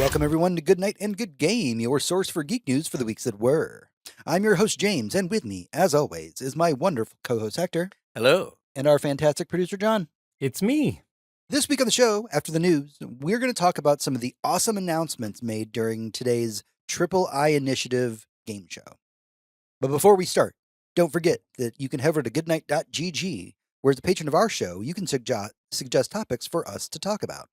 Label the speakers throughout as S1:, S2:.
S1: Welcome, everyone, to Goodnight and Good Game, your source for geek news for the weeks that were. I'm your host, James, and with me, as always, is my wonderful co-host, Hector.
S2: Hello.
S1: And our fantastic producer, John.
S3: It's me.
S1: This week on the show, after the news, we're going to talk about some of the awesome announcements made during today's Triple I Initiative game show. But before we start, don't forget that you can head over to goodnight.gg, where as a patron of our show, you can suggest topics for us to talk about.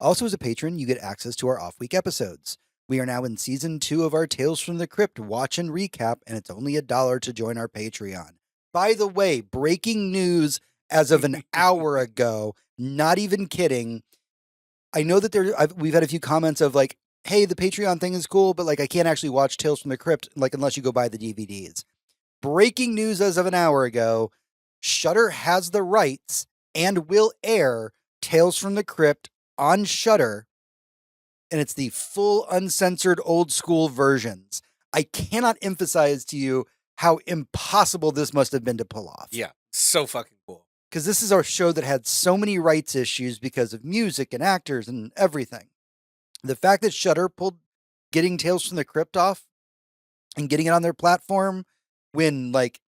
S1: Also, as a patron, you get access to our off-week episodes. We are now in Season 2 of our Tales from the Crypt watch and recap, and it's only $1 to join our Patreon. By the way, breaking news as of an hour ago, not even kidding. I know that we've had a few comments of like, hey, the Patreon thing is cool, but like I can't actually watch Tales from the Crypt like unless you go buy the DVDs. Breaking news as of an hour ago, Shudder has the rights and will air Tales from the Crypt on Shudder, and it's the full uncensored old school versions. I cannot emphasize to you how impossible this must have been to pull off.
S2: Yeah, so fucking cool.
S1: Because this is our show that had so many rights issues because of music and actors and everything. The fact that Shudder pulled getting Tales from the Crypt off and getting it on their platform when like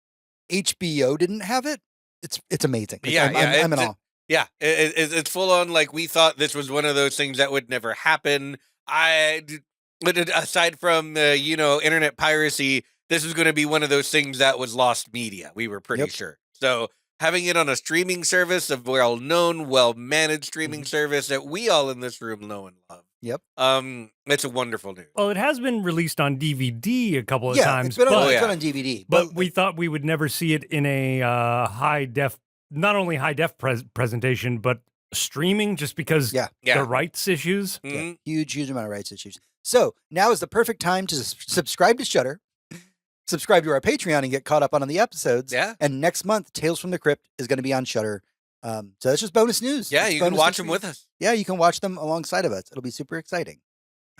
S1: HBO didn't have it, it's amazing. I'm in awe.
S2: Yeah, it's full on like we thought this was one of those things that would never happen. But aside from internet piracy, this was going to be one of those things that was lost media. We were pretty sure. So having it on a streaming service, a well-known, well-managed streaming service that we all in this room know and love.
S1: Yep.
S2: It's a wonderful news.
S3: Well, it has been released on DVD a couple of times.
S1: It's been on DVD.
S3: But we thought we would never see it in a high-def, not only high-def presentation, but streaming just because the rights issues.
S2: Mm-hmm.
S1: Yeah, huge amount of rights issues. So now is the perfect time to subscribe to Shudder, subscribe to our Patreon, and get caught up on the episodes.
S2: Yeah.
S1: And next month, Tales from the Crypt is going to be on Shudder. So that's just bonus news.
S2: Yeah, you can watch them with us.
S1: Yeah, you can watch them alongside of us. It'll be super exciting.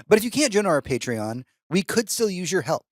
S1: But if you can't join our Patreon, we could still use your help.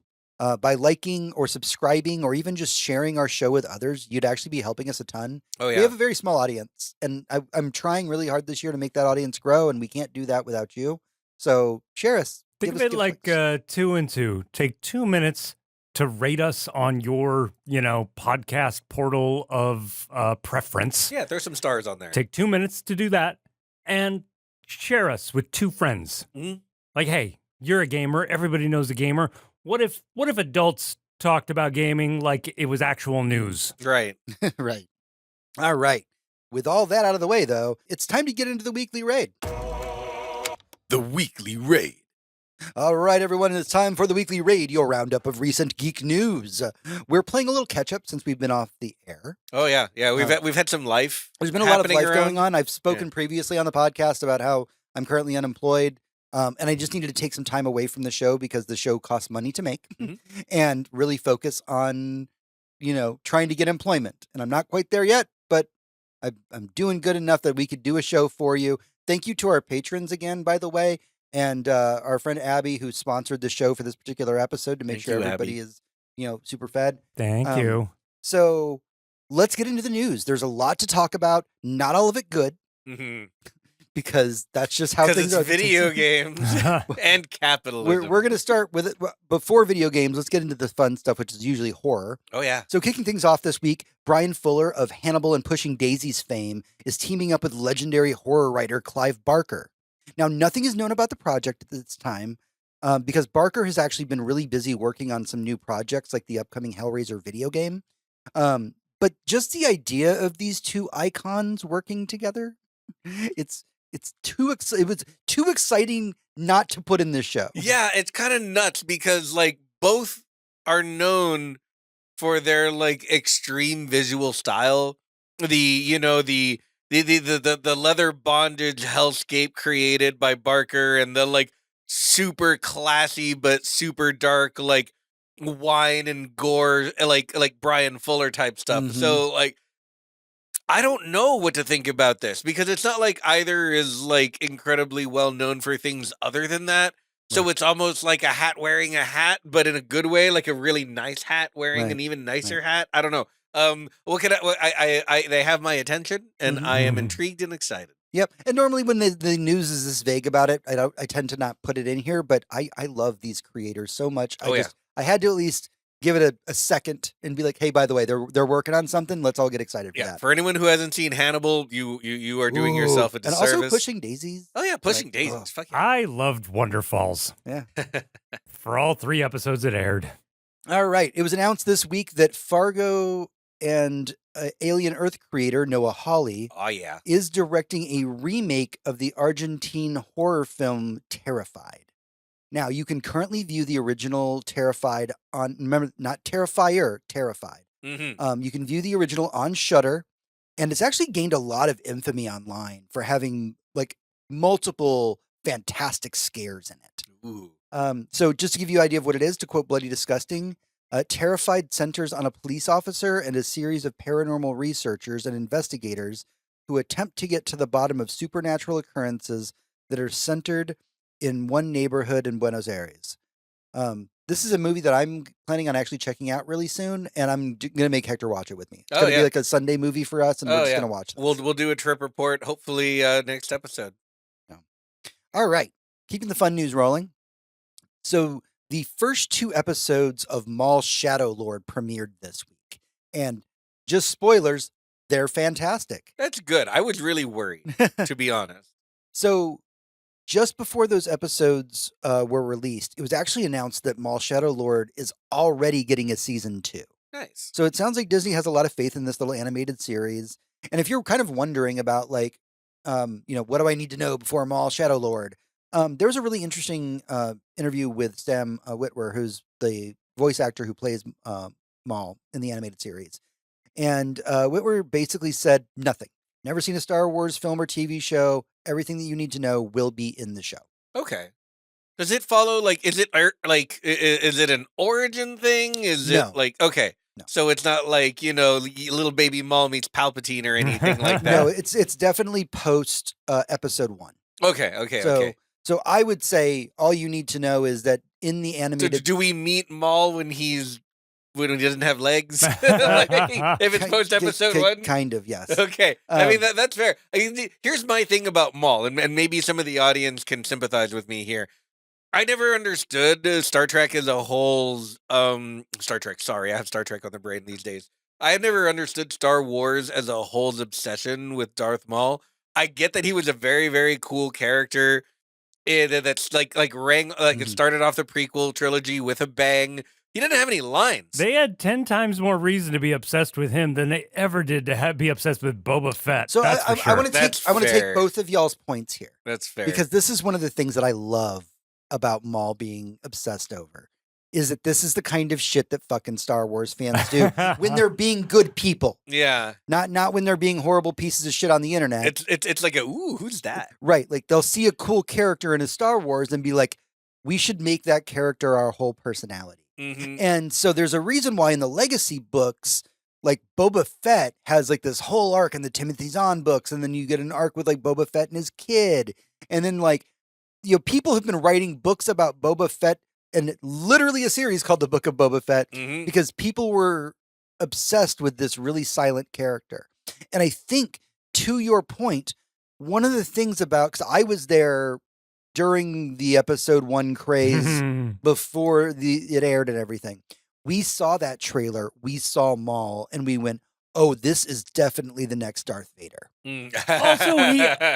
S1: By liking or subscribing or even just sharing our show with others, you'd actually be helping us a ton.
S2: Oh, yeah.
S1: We have a very small audience, and I'm trying really hard this year to make that audience grow, and we can't do that without you. So share us.
S3: Think of it like 2 and 2. Take 2 minutes to rate us on your, podcast portal of preference.
S2: Yeah, there's some stars on there.
S3: Take 2 minutes to do that and share us with 2 friends.
S2: Mm-hmm.
S3: Like, hey, you're a gamer. Everybody knows a gamer. What if adults talked about gaming like it was actual news?
S2: Right.
S1: Right. All right. With all that out of the way, though, it's time to get into the weekly raid.
S2: The weekly raid.
S1: All right, everyone, it's time for the weekly raid, your roundup of recent geek news. We're playing a little catch-up since we've been off the air.
S2: Oh, yeah. Yeah, we've had some life.
S1: There's been a lot of life going on. I've spoken previously on the podcast about how I'm currently unemployed, and I just needed to take some time away from the show because the show costs money to make and really focus on, trying to get employment. And I'm not quite there yet, but I'm doing good enough that we could do a show for you. Thank you to our patrons again, by the way. And our friend Abby, who sponsored the show for this particular episode to make sure everybody is, super fed.
S3: Thank you.
S1: So let's get into the news. There's a lot to talk about. Not all of it good.
S2: Mm-hmm.
S1: Because that's just how things are.
S2: Video games and capitalism.
S1: We're going to start with it. Before video games, let's get into the fun stuff, which is usually horror.
S2: Oh, yeah.
S1: So kicking things off this week, Brian Fuller of Hannibal and Pushing Daisies fame is teaming up with legendary horror writer Clive Barker. Now, nothing is known about the project at this time because Barker has actually been really busy working on some new projects like the upcoming Hellraiser video game. But just the idea of these two icons working together, it was too exciting not to put in this show.
S2: Yeah, it's kind of nuts because like both are known for their like extreme visual style. The leather bondage hellscape created by Barker and the like super classy but super dark like wine and gore like Brian Fuller type stuff.
S1: Mm-hmm.
S2: So like I don't know what to think about this because it's not like either is like incredibly well known for things other than that. So it's almost like a hat wearing a hat, but in a good way, like a really nice hat wearing an even nicer hat. I don't know. What can I they have my attention and I am intrigued and excited.
S1: Yep. And normally when the news is this vague about it, I tend to not put it in here, but I love these creators so much. I had to at least give it a second and be like, hey, by the way, they're working on something. Let's all get excited for that.
S2: For anyone who hasn't seen Hannibal, you are doing yourself a disservice.
S1: And also Pushing Daisies.
S2: Oh yeah, Pushing Daisies. Fuck yeah.
S3: I loved Wonder Falls.
S1: Yeah.
S3: For all 3 episodes it aired.
S1: All right. It was announced this week that Fargo and Alien Earth creator Noah Hawley is directing a remake of the Argentine horror film Terrified. Now, you can currently view the original Terrified on, remember, not Terrifier, Terrified.
S2: Mm-hmm.
S1: You can view the original on Shudder, and it's actually gained a lot of infamy online for having like multiple fantastic scares in it.
S2: Ooh.
S1: So just to give you an idea of what it is, to quote Bloody Disgusting, Terrified centers on a police officer and a series of paranormal researchers and investigators who attempt to get to the bottom of supernatural occurrences that are centered in one neighborhood in Buenos Aires. This is a movie that I'm planning on actually checking out really soon, and I'm going to make Hector watch it with me. It's going to be like a Sunday movie for us, and we're just going to watch this.
S2: We'll do a trip report, hopefully next episode.
S1: All right. Keeping the fun news rolling. So the first 2 episodes of Mall Shadow Lord premiered this week. And just spoilers, they're fantastic.
S2: That's good. I was really worried, to be honest.
S1: So just before those episodes were released, it was actually announced that Mall Shadow Lord is already getting a season 2.
S2: Nice.
S1: So it sounds like Disney has a lot of faith in this little animated series. And if you're kind of wondering about like, what do I need to know before Mall Shadow Lord? There was a really interesting interview with Sam Witwer, who's the voice actor who plays Maul in the animated series. And Witwer basically said nothing. Never seen a Star Wars film or TV show. Everything that you need to know will be in the show.
S2: Okay. Does it follow, like, is it an origin thing? Is
S1: No.
S2: it like, okay.
S1: No.
S2: So it's not like, little baby Maul meets Palpatine or anything like that?
S1: No, it's definitely post episode 1.
S2: Okay.
S1: So I would say all you need to know is that in the animated...
S2: Do we meet Maul when he doesn't have legs? If it's post episode 1?
S1: Kind of, yes.
S2: Okay. I mean, that's fair. Here's my thing about Maul, and maybe some of the audience can sympathize with me here. I never understood Star Trek as a whole. Star Trek. Sorry, I have Star Trek on the brain these days. I have never understood Star Wars as a whole's obsession with Darth Maul. I get that he was a very, very cool character. That's like it started off the prequel trilogy with a bang. He didn't have any lines.
S3: They had 10 times more reason to be obsessed with him than they ever did to be obsessed with Boba Fett.
S1: So
S3: that's for sure.
S1: I want to take both of y'all's points here.
S2: That's fair.
S1: Because this is one of the things that I love about Maul being obsessed over, is that this is the kind of shit that fucking Star Wars fans do when they're being good people.
S2: Yeah.
S1: Not when they're being horrible pieces of shit on the internet.
S2: It's like ooh, who's that?
S1: Right. Like they'll see a cool character in a Star Wars and be like, we should make that character our whole personality.
S2: Mm-hmm.
S1: And so there's a reason why in the Legacy books, like Boba Fett has like this whole arc in the Timothy Zahn books, and then you get an arc with like Boba Fett and his kid. And then like, people have been writing books about Boba Fett, and literally a series called The Book of Boba Fett, because people were obsessed with this really silent character. And I think, to your point, one of the things about, because I was there during the episode 1 craze before it aired and everything, we saw that trailer, we saw Maul, and we went, oh, this is definitely the next Darth Vader.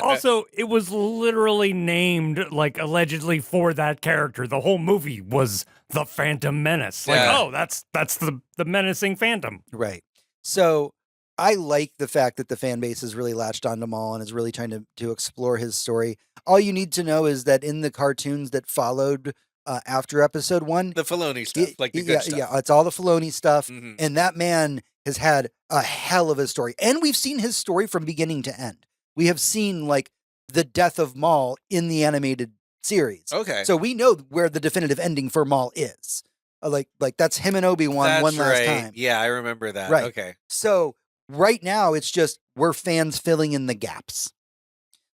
S3: Also, it was literally named, like, allegedly for that character. The whole movie was the Phantom Menace. Like, that's the menacing Phantom.
S1: Right. So I like the fact that the fan base has really latched onto Maul and is really trying to explore his story. All you need to know is that in the cartoons that followed after episode 1,
S2: the Filoni stuff, like the good stuff.
S1: Yeah, it's all the Filoni stuff. And that man has had a hell of a story. And we've seen his story from beginning to end. We have seen like the death of Maul in the animated series.
S2: Okay.
S1: So we know where the definitive ending for Maul is. Like that's him and Obi-Wan one last time.
S2: Yeah, I remember that.
S1: Right.
S2: Okay.
S1: So right now it's just we're fans filling in the gaps.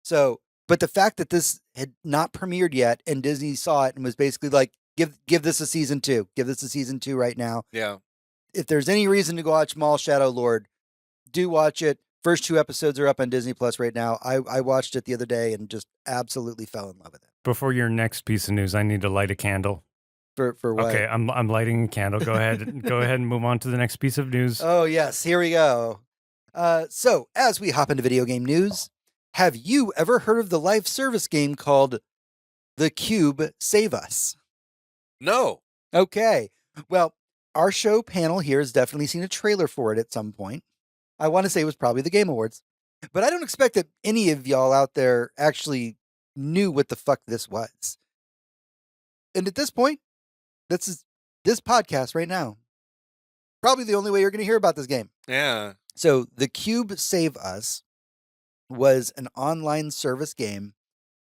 S1: So, but the fact that this had not premiered yet and Disney saw it and was basically like, give this a season 2. Give this a season 2 right now.
S2: Yeah.
S1: If there's any reason to go watch Maul Shadow Lord, do watch it. First 2 episodes are up on Disney Plus right now. I watched it the other day and just absolutely fell in love with it.
S3: Before your next piece of news, I need to light a candle.
S1: For what?
S3: Okay, I'm lighting a candle. Go ahead. Go ahead and move on to the next piece of news.
S1: Oh, yes. Here we go. So, as we hop into video game news, have you ever heard of the live service game called The Cube Save Us?
S2: No.
S1: Okay. Well, our show panel here has definitely seen a trailer for it at some point. I want to say it was probably the Game Awards. But I don't expect that any of y'all out there actually knew what the fuck this was. And at this point, this podcast right now. Probably the only way you're going to hear about this game.
S2: Yeah.
S1: So, The Cube Save Us was an online service game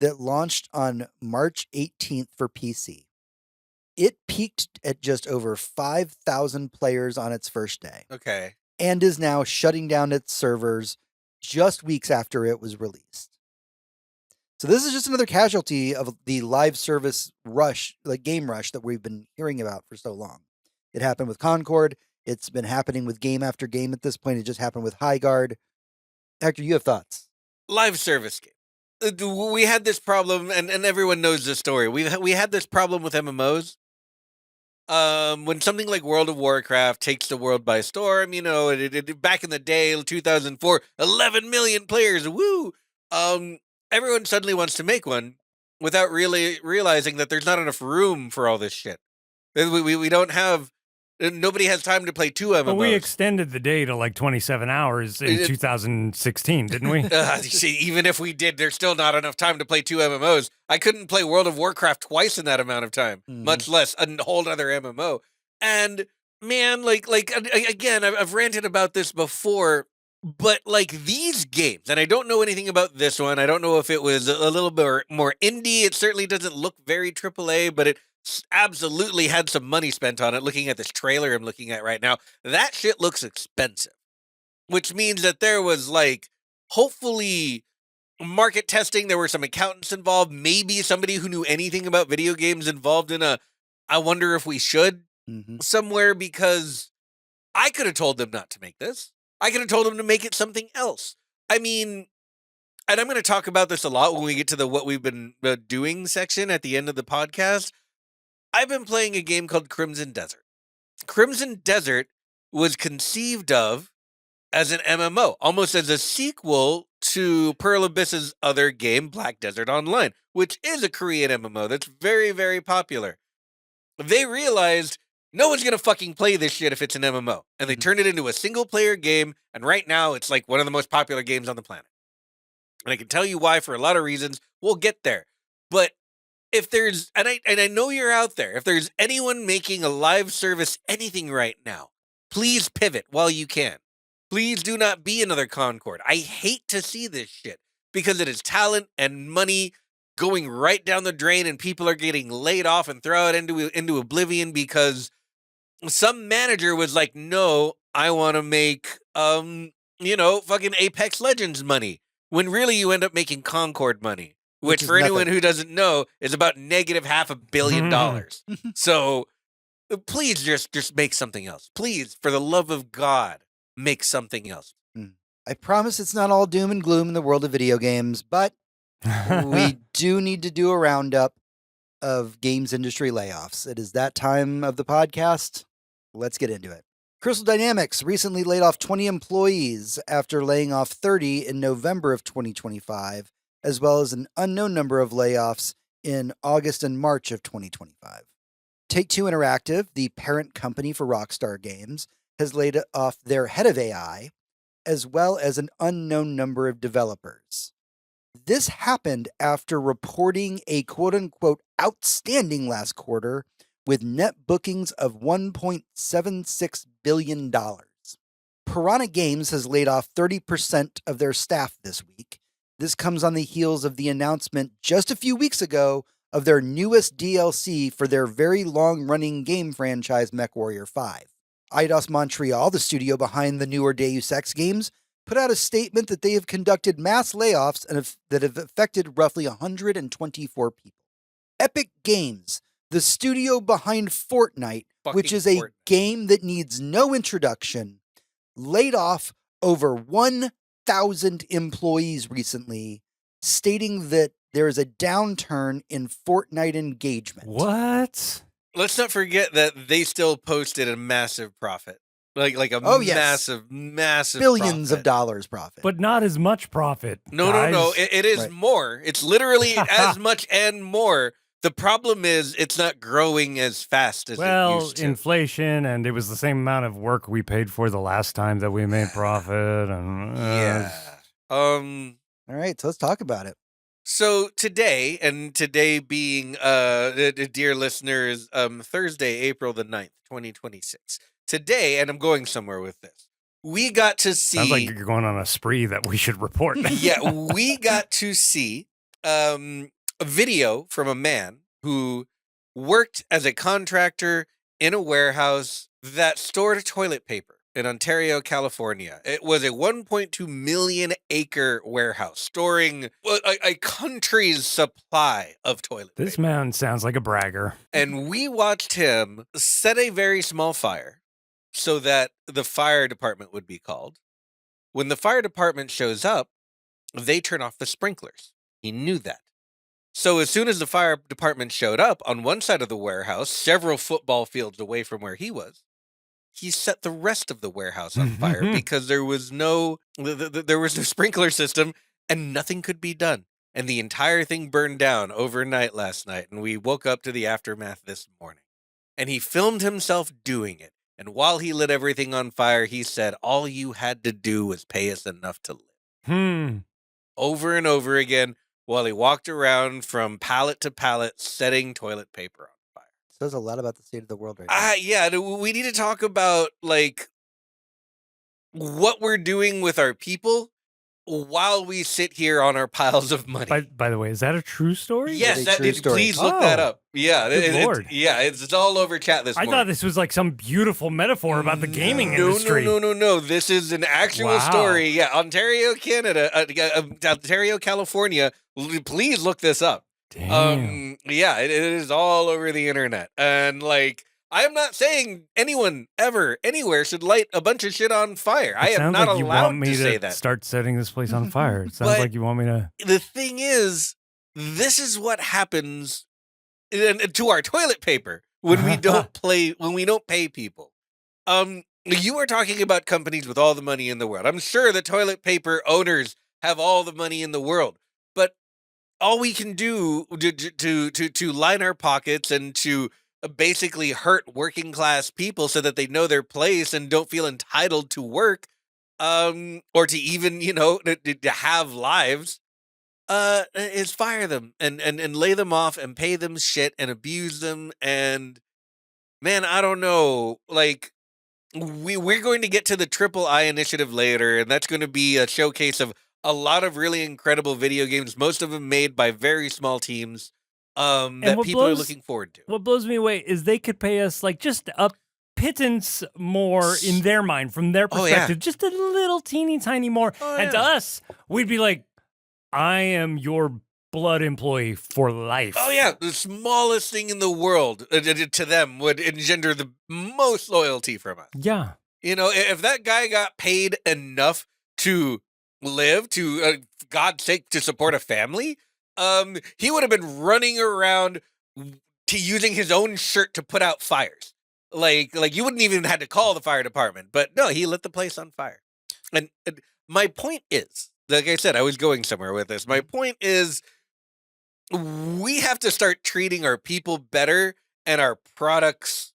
S1: that launched on March 18th for PC. It peaked at just over 5,000 players on its first day.
S2: Okay.
S1: And is now shutting down its servers just weeks after it was released. So this is just another casualty of the live service rush, like game rush that we've been hearing about for so long. It happened with Concord. It's been happening with game after game at this point. It just happened with Highguard. Hector, you have thoughts?
S2: Live service game. We had this problem, and everyone knows this story. We had this problem with MMOs. When something like World of Warcraft takes the world by storm, back in the day, 2004, 11 million players, woo! Everyone suddenly wants to make one without really realizing that there's not enough room for all this shit. We don't have... Nobody has time to play 2 MMOs.
S3: But we extended the day to like 27 hours in 2016, didn't we?
S2: See, even if we did, there's still not enough time to play 2 MMOs. I couldn't play World of Warcraft twice in that amount of time, much less a whole other MMO. And man, again, I've ranted about this before, but like these games, and I don't know anything about this one. I don't know if it was a little bit more indie. It certainly doesn't look very AAA, but it absolutely had some money spent on it. Looking at this trailer I'm looking at right now, that shit looks expensive, which means that there was like hopefully market testing. There were some accountants involved, maybe somebody who knew anything about video games involved in I wonder if we should somewhere, because I could have told them not to make this. I could have told them to make it something else. I mean, and I'm going to talk about this a lot when we get to the what we've been doing section at the end of the podcast. I've been playing a game called Crimson Desert. Crimson Desert was conceived of as an MMO, almost as a sequel to Pearl Abyss's other game, Black Desert Online, which is a Korean MMO that's very, very popular. They realized no one's going to fucking play this shit if it's an MMO. And they turned it into a single-player game, and right now it's like one of the most popular games on the planet. And I can tell you why for a lot of reasons. We'll get there. But if there's, and I know you're out there, if there's anyone making a live service anything right now, please pivot while you can. Please do not be another Concord. I hate to see this shit because it is talent and money going right down the drain, and people are getting laid off and thrown into oblivion because some manager was like, no, I want to make, fucking Apex Legends money. When really you end up making Concord money. Which for anyone who doesn't know, is about negative $500 million. So please just make something else. Please, for the love of God, make something else.
S1: I promise it's not all doom and gloom in the world of video games, but we do need to do a roundup of games industry layoffs. It is that time of the podcast. Let's get into it. Crystal Dynamics recently laid off 20 employees after laying off 30 in November of 2025. As well as an unknown number of layoffs in August and March of 2025. Take-Two Interactive, the parent company for Rockstar Games, has laid off their head of AI, as well as an unknown number of developers. This happened after reporting a quote-unquote outstanding last quarter with net bookings of $1.76 billion. Piranha Games has laid off 30% of their staff this week. This comes on the heels of the announcement just a few weeks ago of their newest DLC for their very long-running game franchise, MechWarrior 5. Eidos Montreal, the studio behind the newer Deus Ex games, put out a statement that they have conducted mass layoffs that have affected roughly 124 people. Epic Games, the studio behind Fortnite, which is a game that needs no introduction, laid off over 1 1,000 employees recently, stating that there is a downturn in Fortnite engagement.
S3: What?
S2: Let's not forget that they still posted a massive profit. Like a
S1: Oh, yes.
S2: massive
S1: Billions
S2: profit.
S1: of dollars profit.
S3: But not as much profit.
S2: No.
S3: guys.
S2: It is
S1: Right.
S2: more. It's literally as much and more. The problem is it's not growing as fast as it
S3: Well,
S2: used to.
S3: inflation, and it was the same amount of work we paid for the last time that we made profit. And
S2: Yeah.
S1: All right, so let's talk about it.
S2: So today being dear listeners, Thursday, April the 9th, 2026. Today, and I'm going somewhere with this. We got to see
S3: sounds like you're going on a spree that we should report.
S2: yeah, we got to see a video from a man who worked as a contractor in a warehouse that stored toilet paper in Ontario, California. It was a 1.2 million acre warehouse storing a country's supply of toilet
S3: This
S2: paper.
S3: man sounds like a bragger.
S2: And we watched him set a very small fire so that the fire department would be called. When the fire department shows up, they turn off the sprinklers. He knew that. So as soon as the fire department showed up on one side of the warehouse, several football fields away from where he was, he set the rest of the warehouse on fire because there was no sprinkler system and nothing could be done. And the entire thing burned down overnight last night, and we woke up to the aftermath this morning. And he filmed himself doing it. And while he lit everything on fire, he said, all you had to do was pay us enough to live. Over and over again, while he walked around from pallet to pallet, setting toilet paper on fire.
S1: Says a lot about the state of the world right now.
S2: Yeah, we need to talk about, like, what we're doing with our people while we sit here on our piles of money.
S3: By the way, is that a true story?
S2: Yes,
S1: a true story.
S2: please look that
S3: Oh,
S2: up. Yeah,
S3: good Lord.
S2: It's all over chat this
S3: I
S2: morning.
S3: thought this was like some beautiful metaphor about the gaming industry.
S2: No. This is an actual
S3: Wow.
S2: story. Yeah, Ontario, Canada, Ontario, California. Please look this up.
S3: Damn.
S2: Yeah, it is all over the internet. And like, I am not saying anyone ever anywhere should light a bunch of shit on fire. I
S3: It
S2: am
S3: sounds
S2: not
S3: like you
S2: allowed
S3: want me
S2: to say
S3: to
S2: that.
S3: start setting this place on fire. It sounds
S2: But-
S3: like you want me to.
S2: The thing is, this is what happens to our toilet paper when we don't pay people. You are talking about companies with all the money in the world. I'm sure the toilet paper owners have all the money in the world, but all we can do to line our pockets and to basically hurt working class people so that they know their place and don't feel entitled to work, or to even to have lives, is fire them and lay them off and pay them shit and abuse them. And man, I don't know, like, we're going to get to the Triple I initiative later, and that's going to be a showcase of a lot of really incredible video games, most of them made by very small teams, that
S3: what
S2: people are
S3: blows-
S2: looking forward to.
S3: What blows me away is they could pay us like just a pittance more in their mind, from their
S2: Oh, yeah.
S3: perspective, just a little teeny tiny more.
S2: Oh,
S3: and to
S2: yeah.
S3: us, we'd be like, I am your blood employee for life.
S2: Oh yeah, the smallest thing in the world to them would engender the most loyalty from us.
S3: Yeah.
S2: If that guy got paid enough to live, to God's sake, to support a family, he would have been running around to using his own shirt to put out fires. Like you wouldn't even had to call the fire department, but no, he lit the place on fire. And my point is, like I said, I was going somewhere with this. My point is, we have to start treating our people better and our products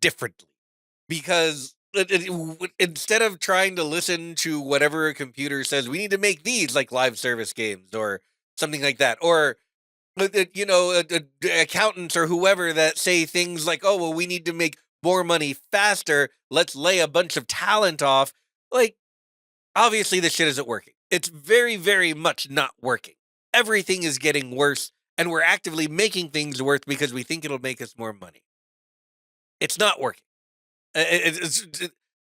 S2: differently, because instead of trying to listen to whatever a computer says, we need to make these like live service games or something like that, or accountants or whoever that say things like, oh well, we need to make more money faster, let's lay a bunch of talent off. Like, obviously this shit isn't working. It's very, very much not working. Everything is getting worse, and we're actively making things worse because we think it'll make us more money. It's not working.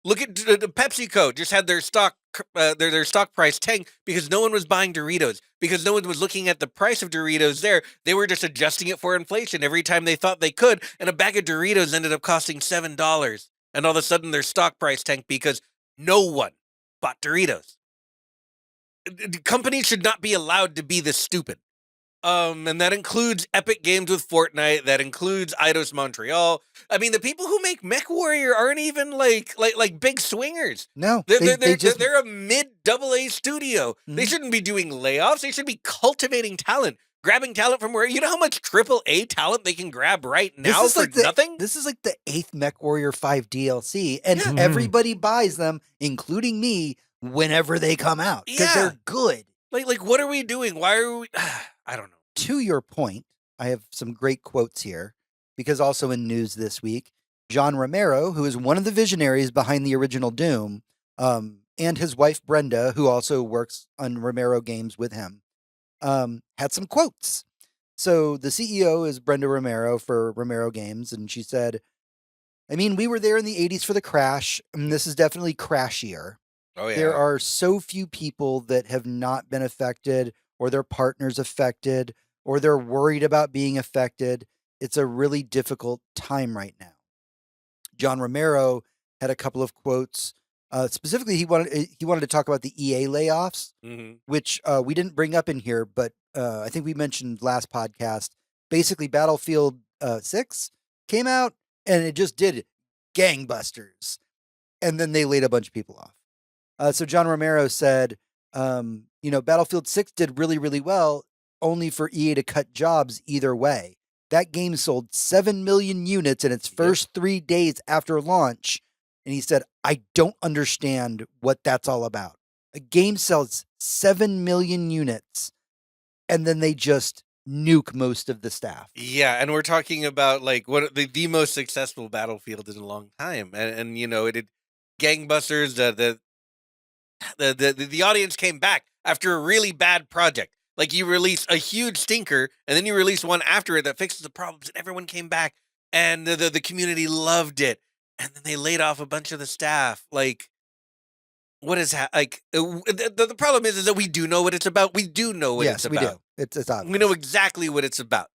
S2: Look at PepsiCo. Just had their stock price tank because no one was buying Doritos, because no one was looking at the price of Doritos there. They were just adjusting it for inflation every time they thought they could, and a bag of Doritos ended up costing $7. And all of a sudden their stock price tanked because no one bought Doritos. companies should not be allowed to be this stupid. And that includes Epic Games with Fortnite. That includes Eidos Montreal. I mean, the people who make MechWarrior aren't even like big swingers.
S1: No,
S2: They're a mid AA studio. They
S1: Mhm.
S2: shouldn't be doing layoffs. They should be cultivating talent, grabbing talent from where, you know how much AAA talent they can grab right now for nothing?
S1: This is like the 8th MechWarrior 5 DLC, and
S2: Yeah.
S1: everybody buys them, including me, whenever they come out because
S2: Yeah.
S1: they're good.
S2: Like what are we doing? Why are we? I don't know.
S1: To your point, I have some great quotes here because also in news this week, John Romero, who is one of the visionaries behind the original Doom, and his wife Brenda, who also works on Romero games with him, had some quotes. So the CEO is Brenda Romero for Romero Games, and she said, I mean, we were there in the 80s for the crash, and this is definitely crashier.
S2: Oh yeah.
S1: There are so few people that have not been affected or their partners affected or they're worried about being affected. It's a really difficult time right now. John Romero had a couple of quotes. Specifically, he wanted to talk about the EA layoffs, which we didn't bring up in here, but I think we mentioned last podcast. Basically, Battlefield 6 came out and it just did gangbusters. And then they laid a bunch of people off. So John Romero said, Battlefield 6 did really, really well, only for EA to cut jobs either way. That game sold 7 million units in its first 3 days after launch. And he said, I don't understand what that's all about. A game sells 7 million units, and then they just nuke most of the staff.
S2: Yeah, and we're talking about like what the most successful Battlefield in a long time, and it did gangbusters. The audience came back after a really bad project. Like you release a huge stinker, and then you release one after it that fixes the problems, and everyone came back, and the community loved it, and then they laid off a bunch of the staff. Like, what is the problem is that we do know what it's about. We do know what it's about.
S1: Yes, we do. It's obvious.
S2: We know exactly what it's about.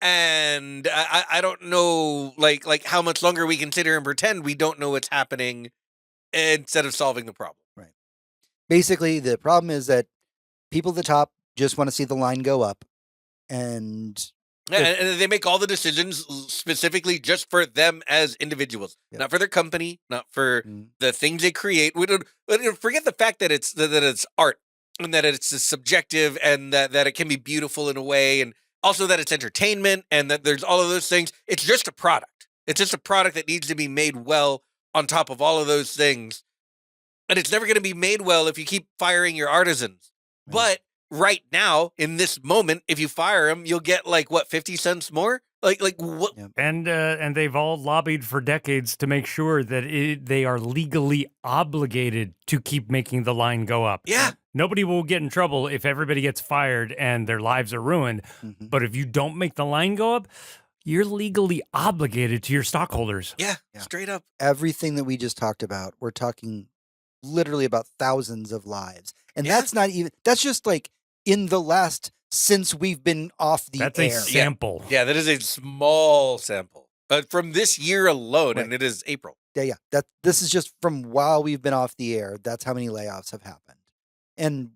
S2: And I don't know like how much longer we can sit here and pretend we don't know what's happening instead of solving the problem.
S1: Right. Basically, the problem is that people at the top just want to see the line go up. And
S2: they make all the decisions specifically just for them as individuals, not for their company, not for the things they create. We don't forget the fact that it's art and that it's subjective and that it can be beautiful in a way, and also that it's entertainment and that there's all of those things. It's just a product. It's just a product that needs to be made well on top of all of those things. And it's never going to be made well if you keep firing your artisans. Right. But right now, in this moment, if you fire them, you'll get 50 cents more? Like what?
S3: Yep. And they've all lobbied for decades to make sure that they are legally obligated to keep making the line go up.
S2: Yeah.
S3: Nobody will get in trouble if everybody gets fired and their lives are ruined. Mm-hmm. But if you don't make the line go up, you're legally obligated to your stockholders.
S2: Yeah, straight up.
S1: Everything that we just talked about, we're talking literally about thousands of lives. And that's just in the last, since we've been off the air.
S3: That's a sample.
S2: Yeah, that is a small sample. But from this year alone, right. And it is April.
S1: Yeah. This is just from while we've been off the air. That's how many layoffs have happened. And,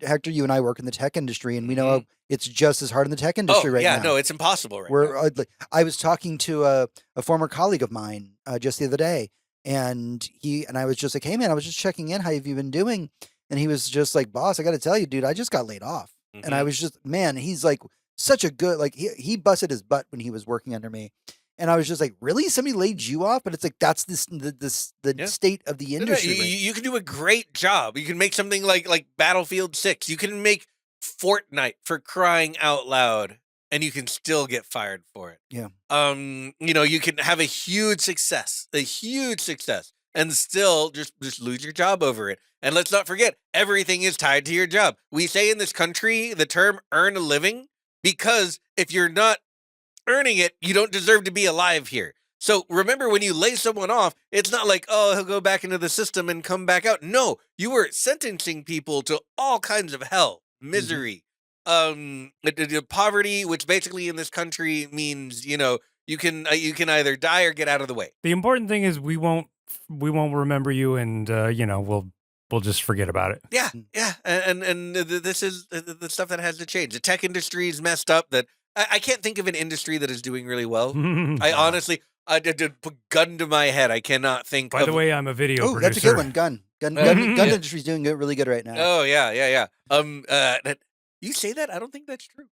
S1: Hector, you and I work in the tech industry, and we know it's just as hard in the tech industry right now.
S2: Yeah, no, it's impossible right now.
S1: I was talking to a former colleague of mine just the other day, and I was just like, hey, man, I was just checking in. How have you been doing? And he was just like, boss, I got to tell you, dude, I just got laid off. Mm-hmm. And I was just, man, he's like such a good, he busted his butt when he was working under me. And I was just like, really? Somebody laid you off? But it's like, that's the state of the industry.
S2: You can do a great job. You can make something like Battlefield 6. You can make Fortnite, for crying out loud, and you can still get fired for it.
S1: Yeah.
S2: You can have a huge success, and still just lose your job over it. And let's not forget, everything is tied to your job. We say in this country the term earn a living because if you're not earning it, you don't deserve to be alive here. So remember, when you lay someone off, it's not like, oh, he'll go back into the system and come back out. No, you were sentencing people to all kinds of hell, misery, poverty, which basically in this country means, you can either die or get out of the way.
S3: The important thing is we won't remember you, and we'll we'll just forget about it.
S2: Yeah, yeah, and this is the stuff that has to change. The tech industry is messed up. That I can't think of an industry that is doing really well. I honestly, I did put gun to my head. I cannot think.
S3: By the way, I'm a video producer.
S1: That's a good one. Gun industry's doing good, really good right now.
S2: Oh yeah. You say that? I don't think that's true.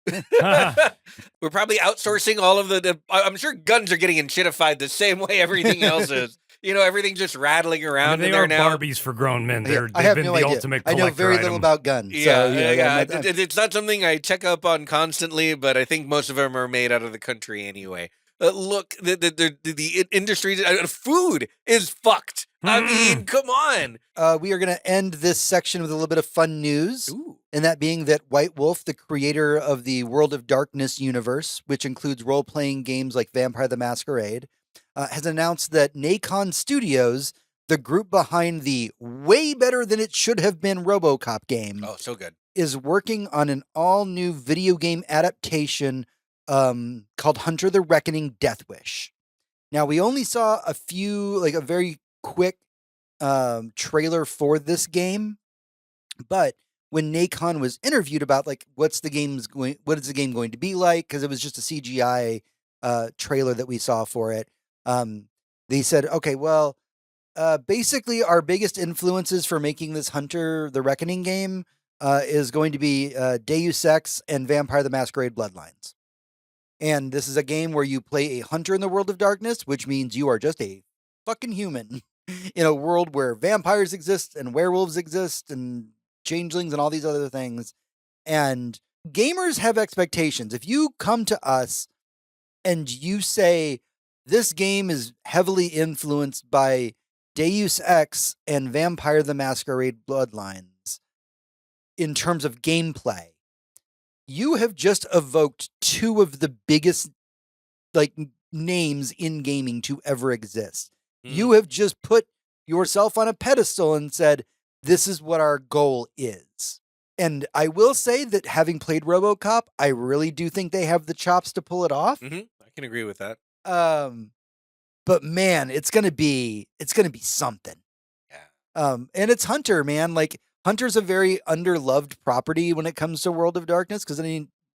S2: We're probably outsourcing all of the. I'm sure guns are getting shitified the same way everything else is. Everything's just rattling around in
S3: they
S2: there
S3: are
S2: now.
S3: Barbies for grown men. They've
S1: I have
S3: been
S1: no
S3: the
S1: idea.
S3: ultimate
S1: I
S3: collector
S1: know very
S3: item.
S1: little about guns.
S2: Yeah. It's not something I check up on constantly, but I think most of them are made out of the country anyway. Look, the industry, food is fucked. I mean, come on.
S1: We are going to end this section with a little bit of fun news.
S2: Ooh.
S1: And that being that White Wolf, the creator of the World of Darkness universe, which includes role-playing games like Vampire the Masquerade, has announced that Nacon Studios, the group behind the way better than it should have been RoboCop game,
S2: Oh, so good.
S1: is working on an all-new video game adaptation called Hunter the Reckoning Death Wish. Now, we only saw a very quick trailer for this game, but when Nacon was interviewed about what is the game going to be like, because it was just a CGI trailer that we saw for it, they said, okay, well, basically our biggest influences for making this Hunter the Reckoning game is going to be Deus Ex and Vampire the Masquerade Bloodlines. And this is a game where you play a hunter in the world of darkness, which means you are just a fucking human in a world where vampires exist and werewolves exist and changelings and all these other things. And gamers have expectations. If you come to us and you say, this game is heavily influenced by Deus Ex and Vampire the Masquerade Bloodlines in terms of gameplay, you have just evoked two of the biggest names in gaming to ever exist. You have just put yourself on a pedestal and said, this is what our goal is. And I will say that having played RoboCop, I really do think they have the chops to pull it off.
S2: I can agree with that.
S1: But man, it's gonna be something.
S2: Yeah.
S1: And it's Hunter, man. Hunter's a very underloved property when it comes to World of Darkness, because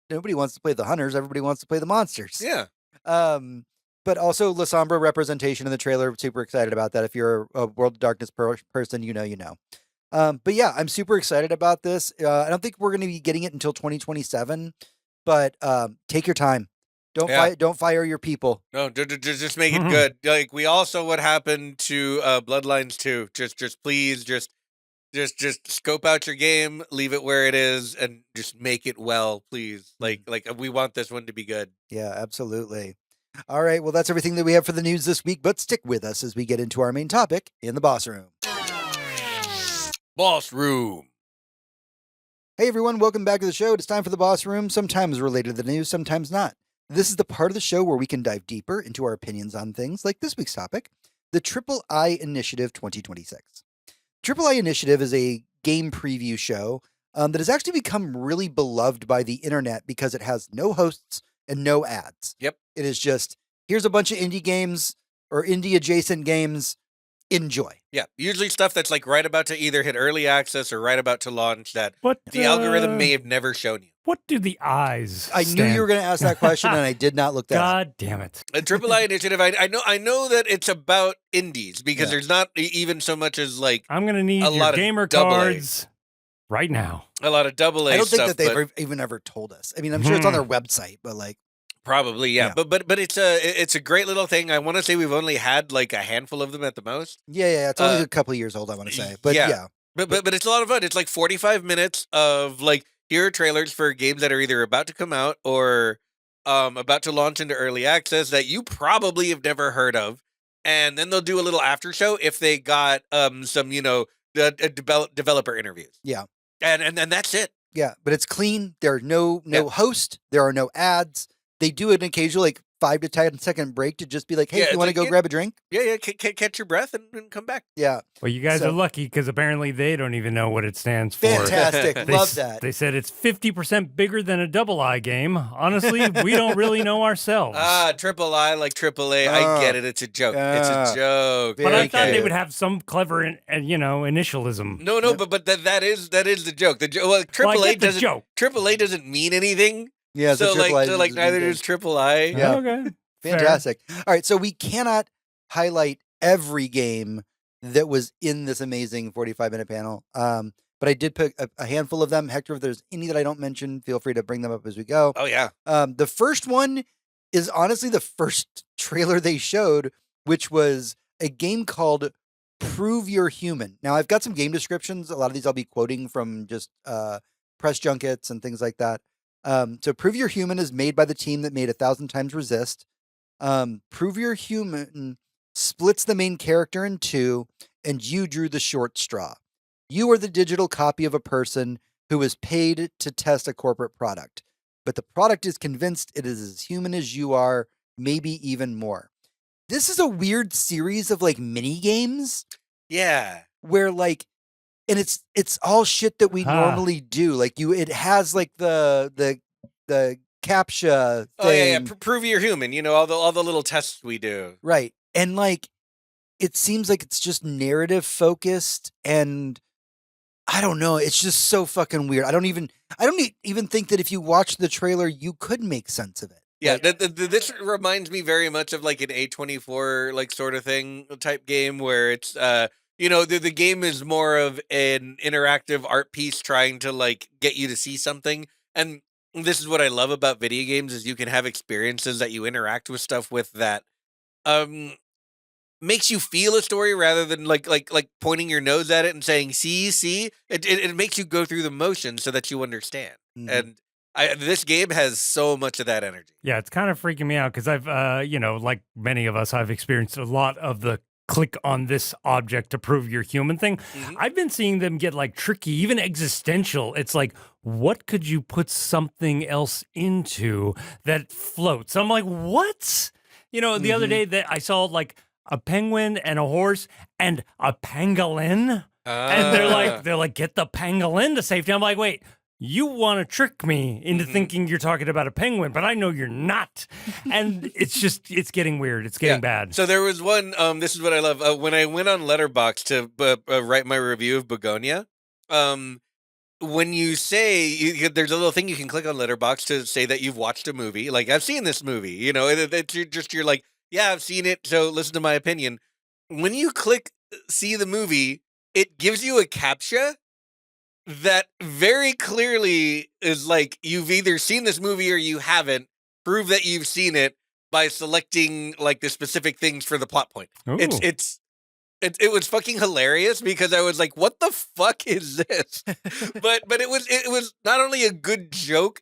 S1: nobody wants to play the hunters, everybody wants to play the monsters.
S2: Yeah.
S1: But also La Sombra representation in the trailer. Super excited about that. If you're a World of Darkness person, you know. But yeah, I'm super excited about this. I don't think we're going to be getting it until 2027, but take your time. Don't fire your people.
S2: No, just make it good. Like we all saw what happened to Bloodlines 2. Just please, just scope out your game, leave it where it is, and just make it well, please. Like we want this one to be good.
S1: Yeah, absolutely. All right, well, that's everything that we have for the news this week, but stick with us as we get into our main topic in the Boss Room.
S2: Boss Room.
S1: Hey, everyone, welcome back to the show. It's time for the Boss Room, sometimes related to the news, sometimes not. This is the part of the show where we can dive deeper into our opinions on things like this week's topic, the Triple I Initiative 2026. Triple I Initiative is a game preview show that has actually become really beloved by the internet because it has no hosts and no ads.
S2: Yep.
S1: It is just, here's a bunch of indie games or indie adjacent games. Enjoy.
S2: Yeah. Usually stuff that's right about to either hit early access or right about to launch that
S3: What,
S2: the algorithm may have never shown you.
S3: What do the eyes
S1: I knew you were going to ask that question and I did not look that up.
S3: God damn it.
S2: A Triple I Initiative, I know that it's about indies because there's not even so much as
S3: I'm going to need
S2: a
S3: your
S2: lot of
S3: gamer
S2: double A.
S3: cards right now.
S2: a lot of double A
S1: I don't think
S2: stuff.
S1: that they've even ever told us. I mean, I'm sure it's on their website, but
S2: Probably, yeah. But it's a great little thing. I want to say we've only had a handful of them at the most.
S1: yeah, it's only a couple of years old, I want to say. But yeah.
S2: But it's a lot of fun. It's 45 minutes of here are trailers for games that are either about to come out or about to launch into early access that you probably have never heard of. And then they'll do a little after show if they got some, developer interviews.
S1: Yeah.
S2: And that's it.
S1: Yeah, but it's clean. There are no host. There are no ads. They do an occasional 5 to 10-second break to just be like, hey,
S2: Yeah,
S1: if you
S2: it's
S1: want to
S2: like,
S1: go
S2: yeah.
S1: grab a drink?
S2: Yeah, catch your breath and come back.
S1: Yeah.
S3: Well, you guys
S1: So-
S3: are lucky because apparently they don't even know what it stands for.
S1: Fantastic.
S3: They
S1: Love
S3: s-
S1: that.
S3: They said it's 50% bigger than a double I game. Honestly, we don't really know ourselves.
S2: Triple I like triple A. I get it. It's a joke. It's a joke.
S3: But I
S1: very
S3: thought they
S1: cute.
S3: would have some clever, initialism.
S2: No,
S1: Yep.
S2: but that is the joke. Well, triple
S3: Well, I
S2: A
S3: get the
S2: doesn't.
S3: joke.
S2: Triple A doesn't mean anything.
S1: Yeah,
S2: so
S1: triple I
S2: like
S1: is
S2: neither
S1: good.
S2: does triple I.
S1: Yeah.
S3: Okay. Fair.
S1: Fantastic. All right, so we cannot highlight every game that was in this amazing 45-minute panel. But I did pick a handful of them. Hector, if there's any that I don't mention, feel free to bring them up as we go.
S2: Oh yeah.
S1: The first one is honestly the first trailer they showed, which was a game called Prove You're Human. Now, I've got some game descriptions. A lot of these I'll be quoting from just press junkets and things like that. So Prove You're Human is made by the team that made 1,000 Times Resist. Prove You're Human splits the main character in two, and you drew the short straw. You are the digital copy of a person who is paid to test a corporate product, but the product is convinced it is as human as you are, maybe even more. This is a weird series of like mini games
S2: Yeah.
S1: where like, and it's all shit that we normally do. Like it has like the CAPTCHA thing.
S2: Oh yeah. Prove you're human. All the little tests we do.
S1: Right. And like, it seems like it's just narrative focused, and I don't know. It's just so fucking weird. I don't even think that if you watch the trailer, you could make sense of it.
S2: Yeah,
S1: Like,
S2: this reminds me very much of like an A24 like sort of thing type game where it's the game is more of an interactive art piece trying to like get you to see something. And this is what I love about video games is you can have experiences that you interact with stuff with that makes you feel a story rather than like pointing your nose at it and saying see. It makes you go through the motions so that you understand.
S1: Mhm.
S2: And this game has so much of that energy.
S3: Yeah, it's kind of freaking me out because I've, like many of us, I've experienced a lot of the click on this object to prove you're human thing.
S2: Mhm.
S3: I've been seeing them get like tricky, even existential. It's like, what could you put something else into that floats? I'm like, what? The other day that I saw like a penguin and a horse and a pangolin. And they're like, get the pangolin to safety. I'm like, wait, you want to trick me into thinking you're talking about a penguin, but I know you're not. And it's getting weird. It's getting bad.
S2: So there was one, this is what I love. When I went on Letterboxd to write my review of Begonia, when you say, there's a little thing you can click on Letterboxd to say that you've watched a movie. Like, I've seen this movie, you're like, yeah, I've seen it, so listen to my opinion. When you click see the movie, it gives you a CAPTCHA that very clearly is like, you've either seen this movie or you haven't. Prove that you've seen it by selecting like the specific things for the plot point.
S3: Ooh.
S2: It was fucking hilarious because I was like, what the fuck is this? but it was not only a good joke,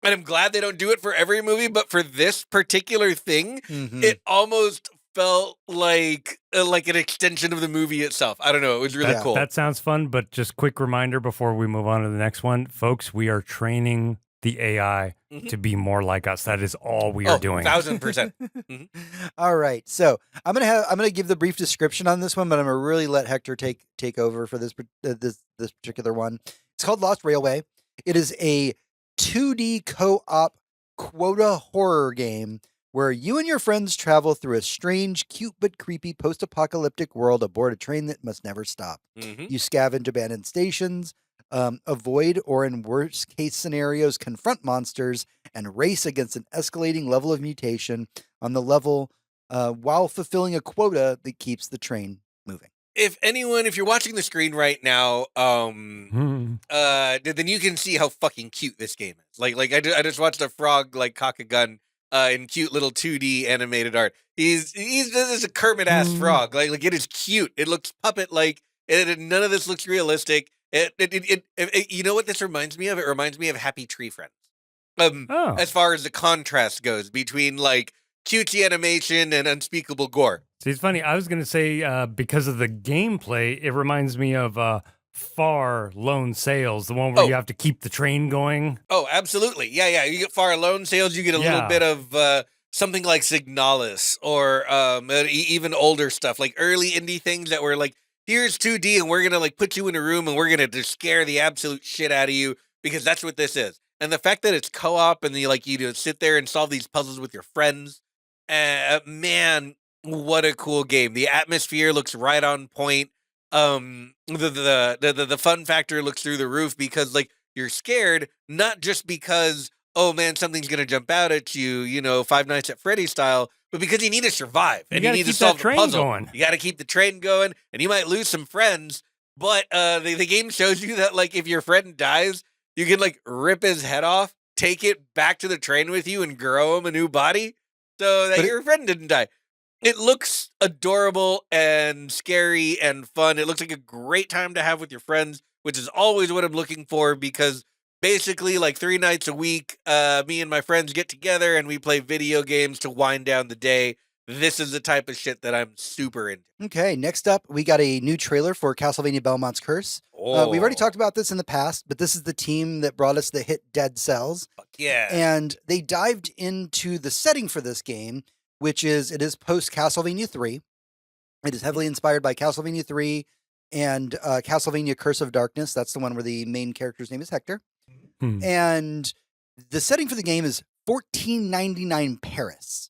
S2: and I'm glad they don't do it for every movie, but for this particular thing, it almost felt like an extension of the movie itself. I don't know. It was really cool.
S3: That sounds fun, but just quick reminder before we move on to the next one. Folks, we are training the AI to be more like us. That is all we are doing.
S2: 1,000%.
S1: All right. So I'm gonna give the brief description on this one, but I'm gonna really let Hector take over for this particular one. It's called Lost Railway. It is a 2D co-op quota horror game where you and your friends travel through a strange, cute but creepy post-apocalyptic world aboard a train that must never stop. You scavenge abandoned stations, avoid or in worst case scenarios confront monsters, and race against an escalating level of mutation on the level while fulfilling a quota that keeps the train moving.
S2: If you're watching the screen right now, then you can see how fucking cute this game is. Like I just watched a frog like cock a gun in cute little 2D animated art. He's a Kermit ass frog. Like it is cute. It looks puppet like. None of this looks realistic. You know what this reminds me of? It reminds me of Happy Tree Friends. As far as the contrast goes between like cutesy animation and unspeakable gore.
S3: See, it's funny. I was going to say because of the gameplay, it reminds me of Far Lone Sails, the one where you have to keep the train going.
S2: Oh, absolutely. Yeah. You get Far Lone Sails. You get a little bit of something like Signalis or even older stuff, like early indie things that were like, here's 2D and we're going to like put you in a room and we're going to just scare the absolute shit out of you because that's what this is. And the fact that it's co-op and you sit there and solve these puzzles with your friends, man, what a cool game. The atmosphere looks right on point. The fun factor looks through the roof because like you're scared, not just because, oh man, something's gonna jump out at you, Five Nights at Freddy's style, but because you need to survive and you
S3: gotta
S2: need to
S3: keep that
S2: solve the
S3: train
S2: puzzle.
S3: going.
S2: You got to keep the train going, and you might lose some friends. But the game shows you that like if your friend dies, you can like rip his head off, take it back to the train with you, and grow him a new body so that your friend didn't die. It looks adorable and scary and fun. It looks like a great time to have with your friends, which is always what I'm looking for because basically like 3 nights a week, me and my friends get together and we play video games to wind down the day. This is the type of shit that I'm super into.
S1: Okay, next up, we got a new trailer for Castlevania Belmont's Curse. We've already talked about this in the past, but this is the team that brought us the hit Dead Cells.
S2: Fuck yeah.
S1: And they dived into the setting for this game, which is, it is post-Castlevania 3. It is heavily inspired by Castlevania 3 and Castlevania Curse of Darkness. That's the one where the main character's name is Hector. And the setting for the game is 1499 Paris.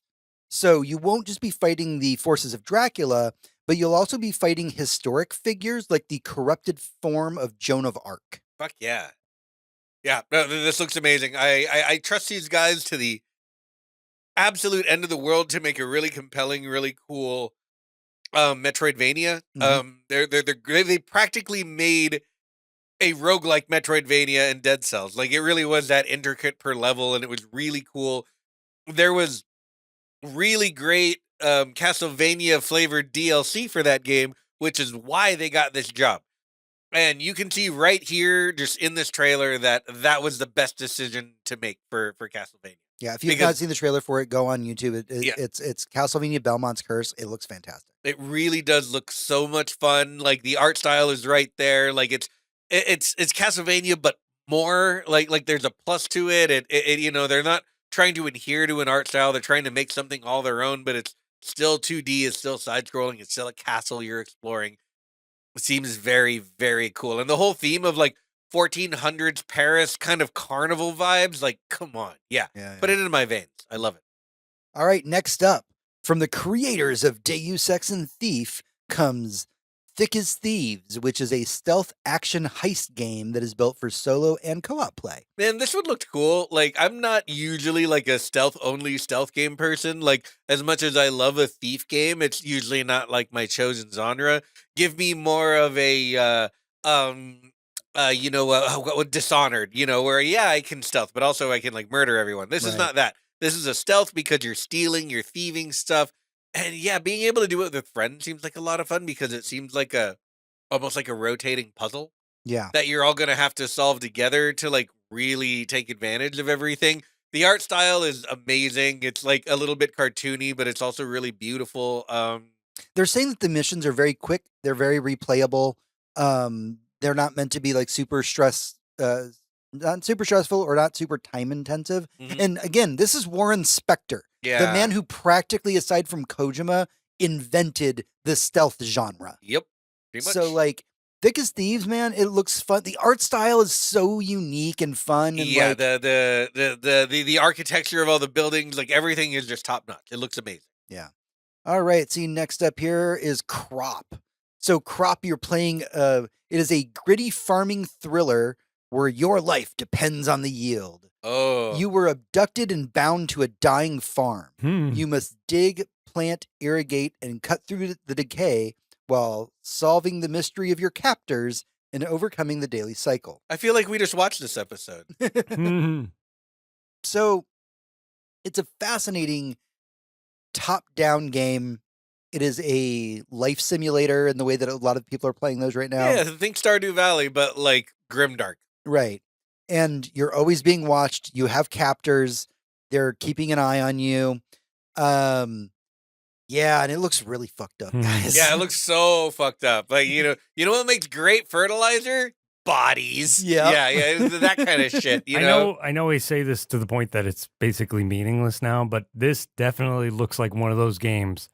S1: So you won't just be fighting the forces of Dracula, but you'll also be fighting historic figures like the corrupted form of Joan of Arc.
S2: Fuck yeah. Yeah, no, this looks amazing. I trust these guys to the absolute end of the world to make a really compelling, really cool Metroidvania. They practically made a roguelike Metroidvania and Dead Cells. Like it really was that intricate per level, and it was really cool. There was really great Castlevania flavored DLC for that game, which is why they got this job. And you can see right here, just in this trailer, that was the best decision to make for Castlevania.
S1: Yeah, if you've not seen the trailer for it, go on YouTube. It's Castlevania Belmont's Curse. It looks fantastic.
S2: It really does look so much fun. Like the art style is right there. Like it's Castlevania, but more like there's a plus to it. They're not trying to adhere to an art style. They're trying to make something all their own, but it's still 2D. It's still side scrolling. It's still a castle you're exploring. It seems very, very cool. And the whole theme of like 1400s Paris kind of carnival vibes. Like, come on. Yeah. Put it in my veins. I love it.
S1: All right. Next up, from the creators of Deus Ex and Thief comes Thick as Thieves, which is a stealth action heist game that is built for solo and co-op play.
S2: Man, this one looked cool. Like, I'm not usually like a stealth game person. Like, as much as I love a thief game, it's usually not like my chosen genre. Give me more of a Dishonored, where I can stealth, but also I can like murder everyone. This is not that. This is a stealth because you're stealing, you're thieving stuff. And yeah, being able to do it with friends seems like a lot of fun because it seems like almost like a rotating puzzle.
S1: Yeah.
S2: That you're all going to have to solve together to like really take advantage of everything. The art style is amazing. It's like a little bit cartoony, but it's also really beautiful.
S1: They're saying that the missions are very quick. They're very replayable. They're not meant to be like not super stressful or not super time intensive.
S2: Mm-hmm.
S1: And again, this is Warren Spector, the man who practically, aside from Kojima, invented the stealth genre.
S2: Yep. Pretty much.
S1: So like Thick as Thieves, man, it looks fun. The art style is so unique and fun. And
S2: yeah, the architecture of all the buildings, like everything is just top notch. It looks amazing.
S1: Yeah. All right. See, next up here is Crop. So Crop, you're playing, it is a gritty farming thriller where your life depends on the yield.
S2: Oh.
S1: You were abducted and bound to a dying farm. You must dig, plant, irrigate, and cut through the decay while solving the mystery of your captors and overcoming the daily cycle.
S2: I feel like we just watched this episode.
S1: So it's a fascinating top-down game. It is a life simulator in the way that a lot of people are playing those right now.
S2: Yeah, think Stardew Valley, but like grimdark.
S1: Right. And you're always being watched. You have captors. They're keeping an eye on you. Yeah, and it looks really fucked up, guys.
S2: Yeah, it looks so fucked up. Like, you know what makes great fertilizer? bodies.
S1: Yeah.
S2: Yeah, that kind of shit. You know?
S3: I know we say this to the point that it's basically meaningless now, but this definitely looks like one of those games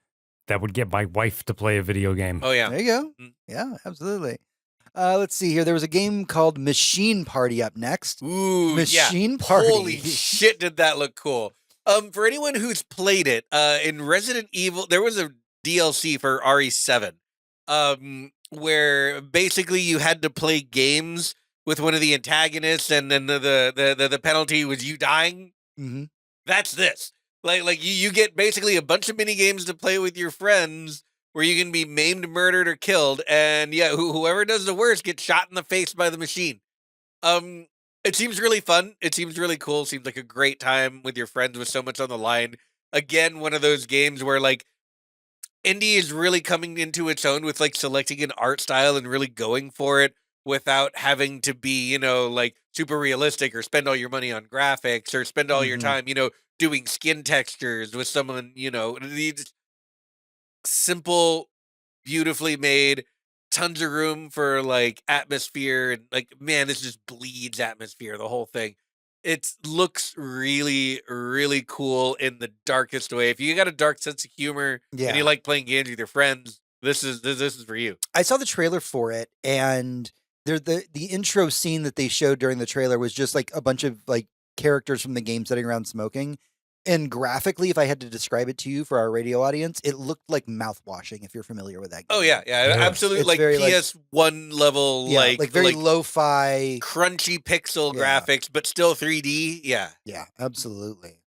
S3: that would get my wife to play a video game.
S2: Oh yeah.
S1: There you go.
S2: Mm.
S1: Yeah, absolutely. Let's see here. There was a game called Machine Party up next.
S2: Ooh,
S1: Machine Party.
S2: Holy shit, did that look cool? For anyone who's played it, in Resident Evil, there was a DLC for RE7, where basically you had to play games with one of the antagonists, and then the penalty was you dying.
S1: Mhm.
S2: That's this. Like you get basically a bunch of mini games to play with your friends where you can be maimed, murdered, or killed, and yeah, whoever does the worst gets shot in the face by the machine. It seems really fun. It seems really cool. Seems like a great time with your friends with so much on the line. Again, one of those games where like indie is really coming into its own with like selecting an art style and really going for it without having to be, you know, like super realistic or spend all your money on graphics or spend all your
S1: Mhm.
S2: time, you know, doing skin textures with someone, you know, these simple, beautifully made, tons of room for like atmosphere, and like, man, this just bleeds atmosphere, the whole thing. It looks really, really cool in the darkest way. If you got a dark sense of humor and
S1: Yeah.
S2: you like playing games with your friends, this is for you.
S1: I saw the trailer for it, and the intro scene that they showed during the trailer was just like a bunch of like characters from the game sitting around smoking. And graphically, if I had to describe it to you for our radio audience, it looked like mouth washing. If you're familiar with that game.
S2: Oh yeah,
S3: Yeah.
S2: absolutely.
S1: It's
S2: Like
S1: very, like-
S2: PS1 level,
S1: Yeah, like very lo-fi.
S2: crunchy pixel
S1: Yeah.
S2: graphics, but still 3D. Yeah.
S1: Yeah, absolutely.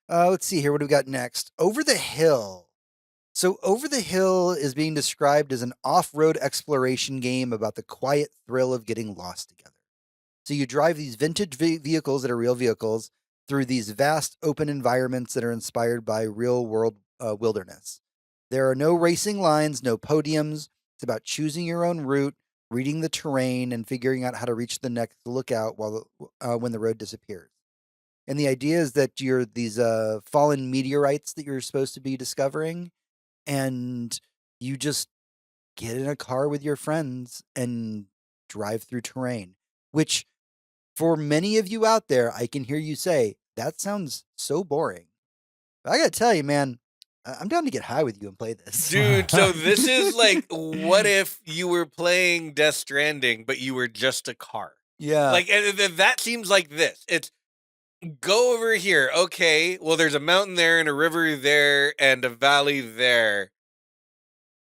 S1: Let's see here. What do we got next? Over the Hill. So, Over the Hill is being described as an off-road exploration game about the quiet thrill of getting lost together. So, you drive these vintage vehicles that are real vehicles through these vast open environments that are inspired by real-world wilderness. There are no racing lines, no podiums. It's about choosing your own route, reading the terrain, and figuring out how to reach the next lookout when the road disappears. And the idea is that you're these fallen meteorites that you're supposed to be discovering, and you just get in a car with your friends and drive through terrain, which for many of you out there, I can hear you say, that sounds so boring. But I gotta tell you, man, I'm down to get high with you and play this.
S2: Dude, so this is like, what if you were playing Death Stranding, but you were just a car?
S1: Yeah.
S2: Like, and that seems like this. It's go over here. Okay, well, there's a mountain there and a river there and a valley there.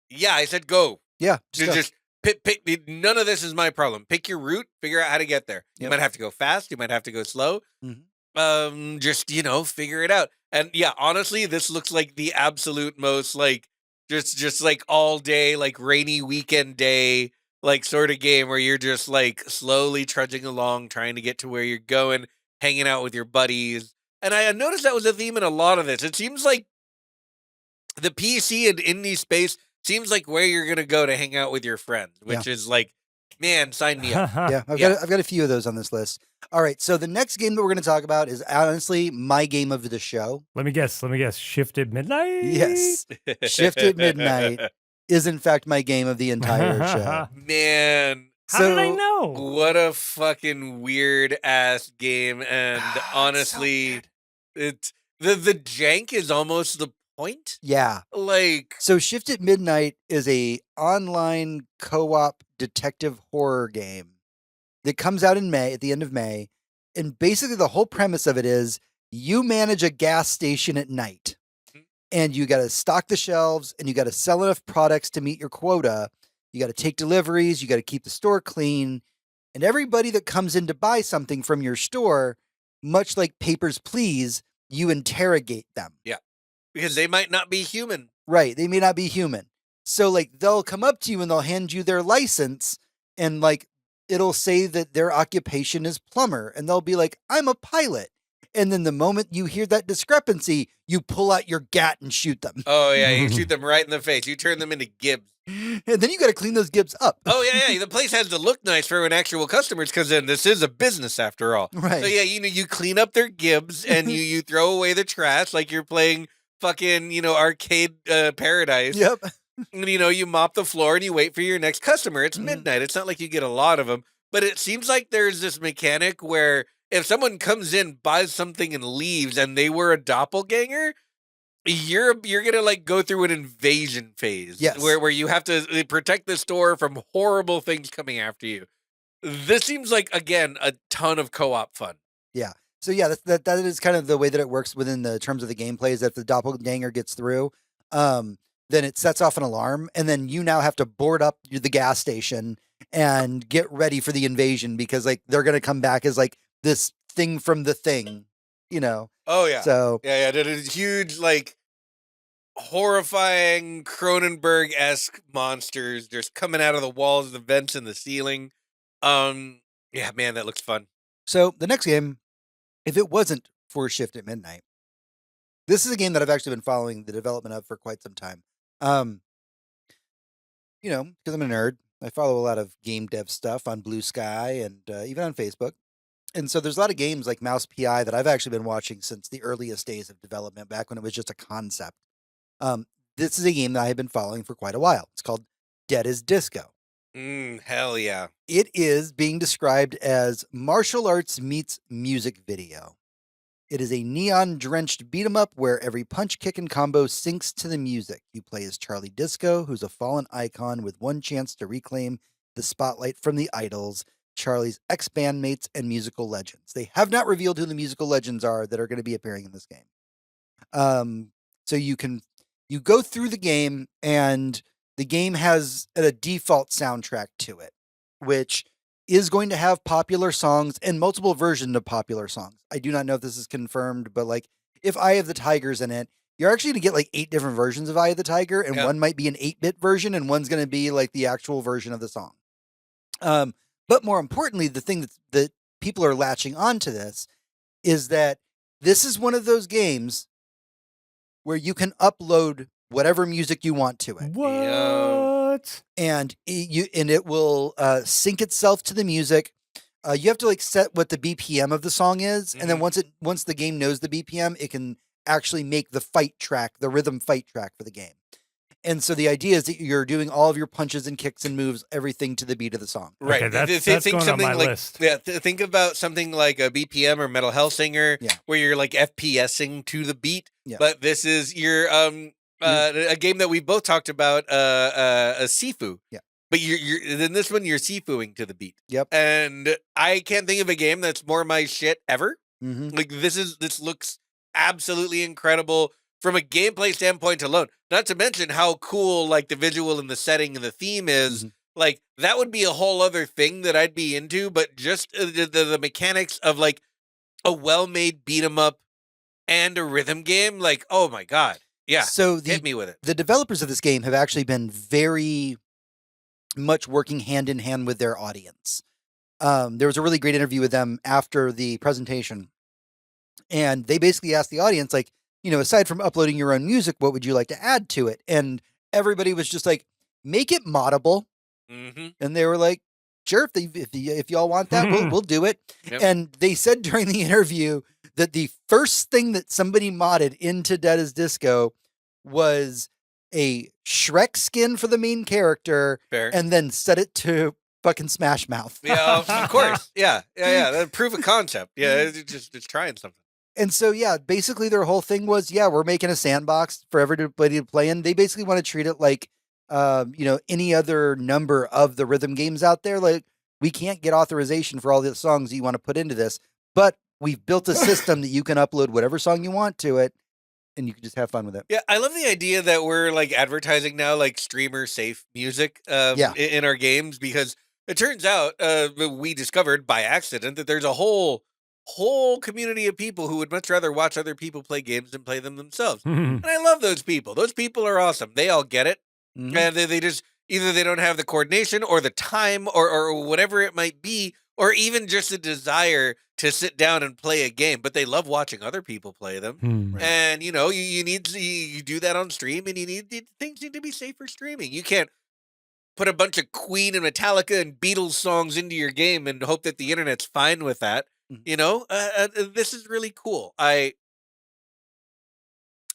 S2: Yeah, I said go.
S1: yeah. Just go.
S2: Just pick. None of this is my problem. Pick your route. Figure out how to get there. You
S1: Yep.
S2: might have to go fast. You might have to go slow.
S1: Mhm.
S2: Just figure it out. And yeah, honestly, this looks like the absolute most like just like all day, like rainy weekend day, like sort of game where you're just like slowly trudging along, trying to get to where you're going, hanging out with your buddies. And I noticed that was a theme in a lot of this. It seems like the PC and indie space seems like where you're gonna go to hang out with your friends, which is like, man, sign me up.
S1: Yeah, I've got a few of those on this list. All right, so the next game that we're going to talk about is honestly my game of the show.
S3: Let me guess. Shifted Midnight?
S1: Yes, Shift at Midnight is in fact my game of the entire show.
S2: Man,
S3: How did I know?
S2: what a fucking weird ass game, and
S1: It's so
S2: honestly,
S1: good.
S2: it's the jank is almost the point.
S1: Yeah.
S2: Like,
S1: So Shift at Midnight is a online co-op detective horror game that comes out in May, at the end of May. And basically the whole premise of it is you manage a gas station at night and you got to stock the shelves and you got to sell enough products to meet your quota. You got to take deliveries, you got to keep the store clean. And everybody that comes in to buy something from your store, much like Papers, Please, you interrogate them.
S2: because they might not be human.
S1: Right. They may not be human. So like they'll come up to you and they'll hand you their license and like it'll say that their occupation is plumber and they'll be like, I'm a pilot. And then the moment you hear that discrepancy, you pull out your gat and shoot them.
S2: Oh yeah, you shoot them right in the face. You turn them into gibs.
S1: And then you got to clean those gibs up.
S2: Oh yeah. The place has to look nice for when actual customers comes in. This is a business after all.
S1: Right.
S2: So yeah, you clean up their gibs and you throw away the trash like you're playing fucking arcade paradise.
S1: Yep.
S2: And you mop the floor and you wait for your next customer. It's midnight. It's not like you get a lot of them. but it seems like there's this mechanic where if someone comes in, buys something, and leaves, and they were a doppelganger, you're gonna like go through an invasion phase,
S1: Yes.
S2: where you have to protect the store from horrible things coming after you. This seems like, again, a ton of co-op fun.
S1: Yeah. So yeah, that is kind of the way that it works within the terms of the gameplay. Is that if the doppelganger gets through, then it sets off an alarm, and then you now have to board up the gas station and get ready for the invasion, because like they're gonna come back as like this thing from The Thing, you know.
S2: Oh yeah.
S1: So
S2: Yeah, that is huge, like horrifying Cronenberg-esque monsters just coming out of the walls, the vents in the ceiling. Yeah, man, that looks fun.
S1: So the next game, if it wasn't for Shift at Midnight, this is a game that I've actually been following the development of for quite some time. You know, because I'm a nerd, I follow a lot of game dev stuff on Blue Sky and even on Facebook. And so there's a lot of games like Mouse PI that I've actually been watching since the earliest days of development, back when it was just a concept. This is a game that I have been following for quite a while. It's called Dead as Disco.
S2: Hell yeah.
S1: It is being described as martial arts meets music video. It is a neon-drenched beat-em-up where every punch, kick, and combo syncs to the music. You play as Charlie Disco, who's a fallen icon with one chance to reclaim the spotlight from the idols, Charlie's ex-bandmates, and musical legends. They have not revealed who the musical legends are that are going to be appearing in this game. So you go through the game, and the game has a default soundtrack to it, which is going to have popular songs and multiple versions of popular songs. I do not know if this is confirmed, but like if Eye of the Tiger's in it, you're actually going to get like 8 different versions of Eye of the Tiger, and one might be an 8-bit version, and one's going to be like the actual version of the song. But more importantly, the thing that people are latching onto this is that this is one of those games where you can upload whatever music you want to it.
S3: What?
S1: And it will sync itself to the music. You have to like set what the BPM of the song is, and then once the game knows the BPM, it can actually make the fight track, the rhythm fight track for the game. And so the idea is that you're doing all of your punches and kicks and moves, everything to the beat of the song.
S2: Right.
S3: Okay, that's going on my list.
S2: Yeah, think about something like a BPM or Metal Hellsinger, where you're like FPSing to the beat.
S1: Yeah.
S2: But this is your a game that we both talked about, a Sifu.
S1: Yeah.
S2: But you're in this one, you're Sifuing to the beat.
S1: Yep.
S2: And I can't think of a game that's more my shit ever.
S1: Mm-hmm.
S2: Like this looks absolutely incredible from a gameplay standpoint alone. Not to mention how cool like the visual and the setting and the theme is. Like that would be a whole other thing that I'd be into. But just the mechanics of like a well-made beat 'em up and a rhythm game, like, oh my god, yeah.
S1: So
S2: hit me with it.
S1: The developers of this game have actually been very much working hand in hand with their audience. There was a really great interview with them after the presentation, and they basically asked the audience, like, you know, aside from uploading your own music, what would you like to add to it? And everybody was just like, make it moddable. And they were like, sure, if y'all want that, we'll do it.
S2: Yep.
S1: And they said during the interview that the first thing that somebody modded into Dead as Disco was a Shrek skin for the main character.
S2: Fair.
S1: And then set it to fucking Smash Mouth.
S2: Yeah, of course. Yeah. That proof of concept. Yeah, it's trying something.
S1: And so, yeah, basically their whole thing was, we're making a sandbox for everybody to play in. They basically want to treat it like, you know, any other number of the rhythm games out there. Like, we can't get authorization for all the songs you want to put into this, but we've built a system that you can upload whatever song you want to it, and you can just have fun with it.
S2: Yeah, I love the idea that we're like advertising now like streamer safe music in our games, because it turns out we discovered by accident that there's a whole community of people who would much rather watch other people play games than play them themselves. And I love those people. Those people are awesome. They all get it. And they just either they don't have the coordination or the time or whatever it might be, or even just a desire to sit down and play a game, but they love watching other people play them.
S1: Right.
S2: And you know, you need to you do that on stream, and things need to be safe for streaming. You can't put a bunch of Queen and Metallica and Beatles songs into your game and hope that the internet's fine with that. You know, this is really cool. I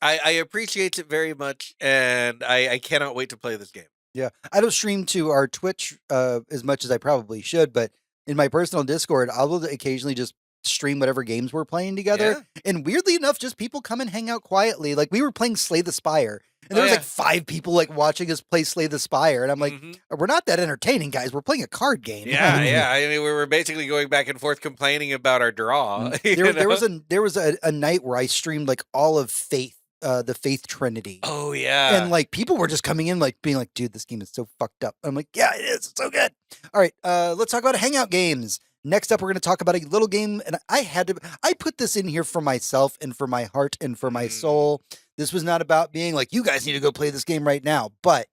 S2: appreciate it very much, and I cannot wait to play this game.
S1: Yeah, I don't stream to our Twitch as much as I probably should, but in my personal Discord, I'll occasionally just stream whatever games we're playing together. And weirdly enough, just people come and hang out quietly. Like we were playing Slay the Spire, and there was like 5 people like watching us play Slay the Spire, and I'm like, we're not that entertaining, guys. We're playing a card game.
S2: Yeah. I mean, we were basically going back and forth complaining about our draw.
S1: There was a night where I streamed like all of Faith. The Faith Trinity.
S2: Oh yeah.
S1: And like people were just coming in like being like, dude, this game is so fucked up. I'm like, yeah, it is. It's so good. All right, let's talk about hangout games. Next up, we're going to talk about a little game, and I put this in here for myself and for my heart and for my soul. This was not about being like, you guys need to go play this game right now, but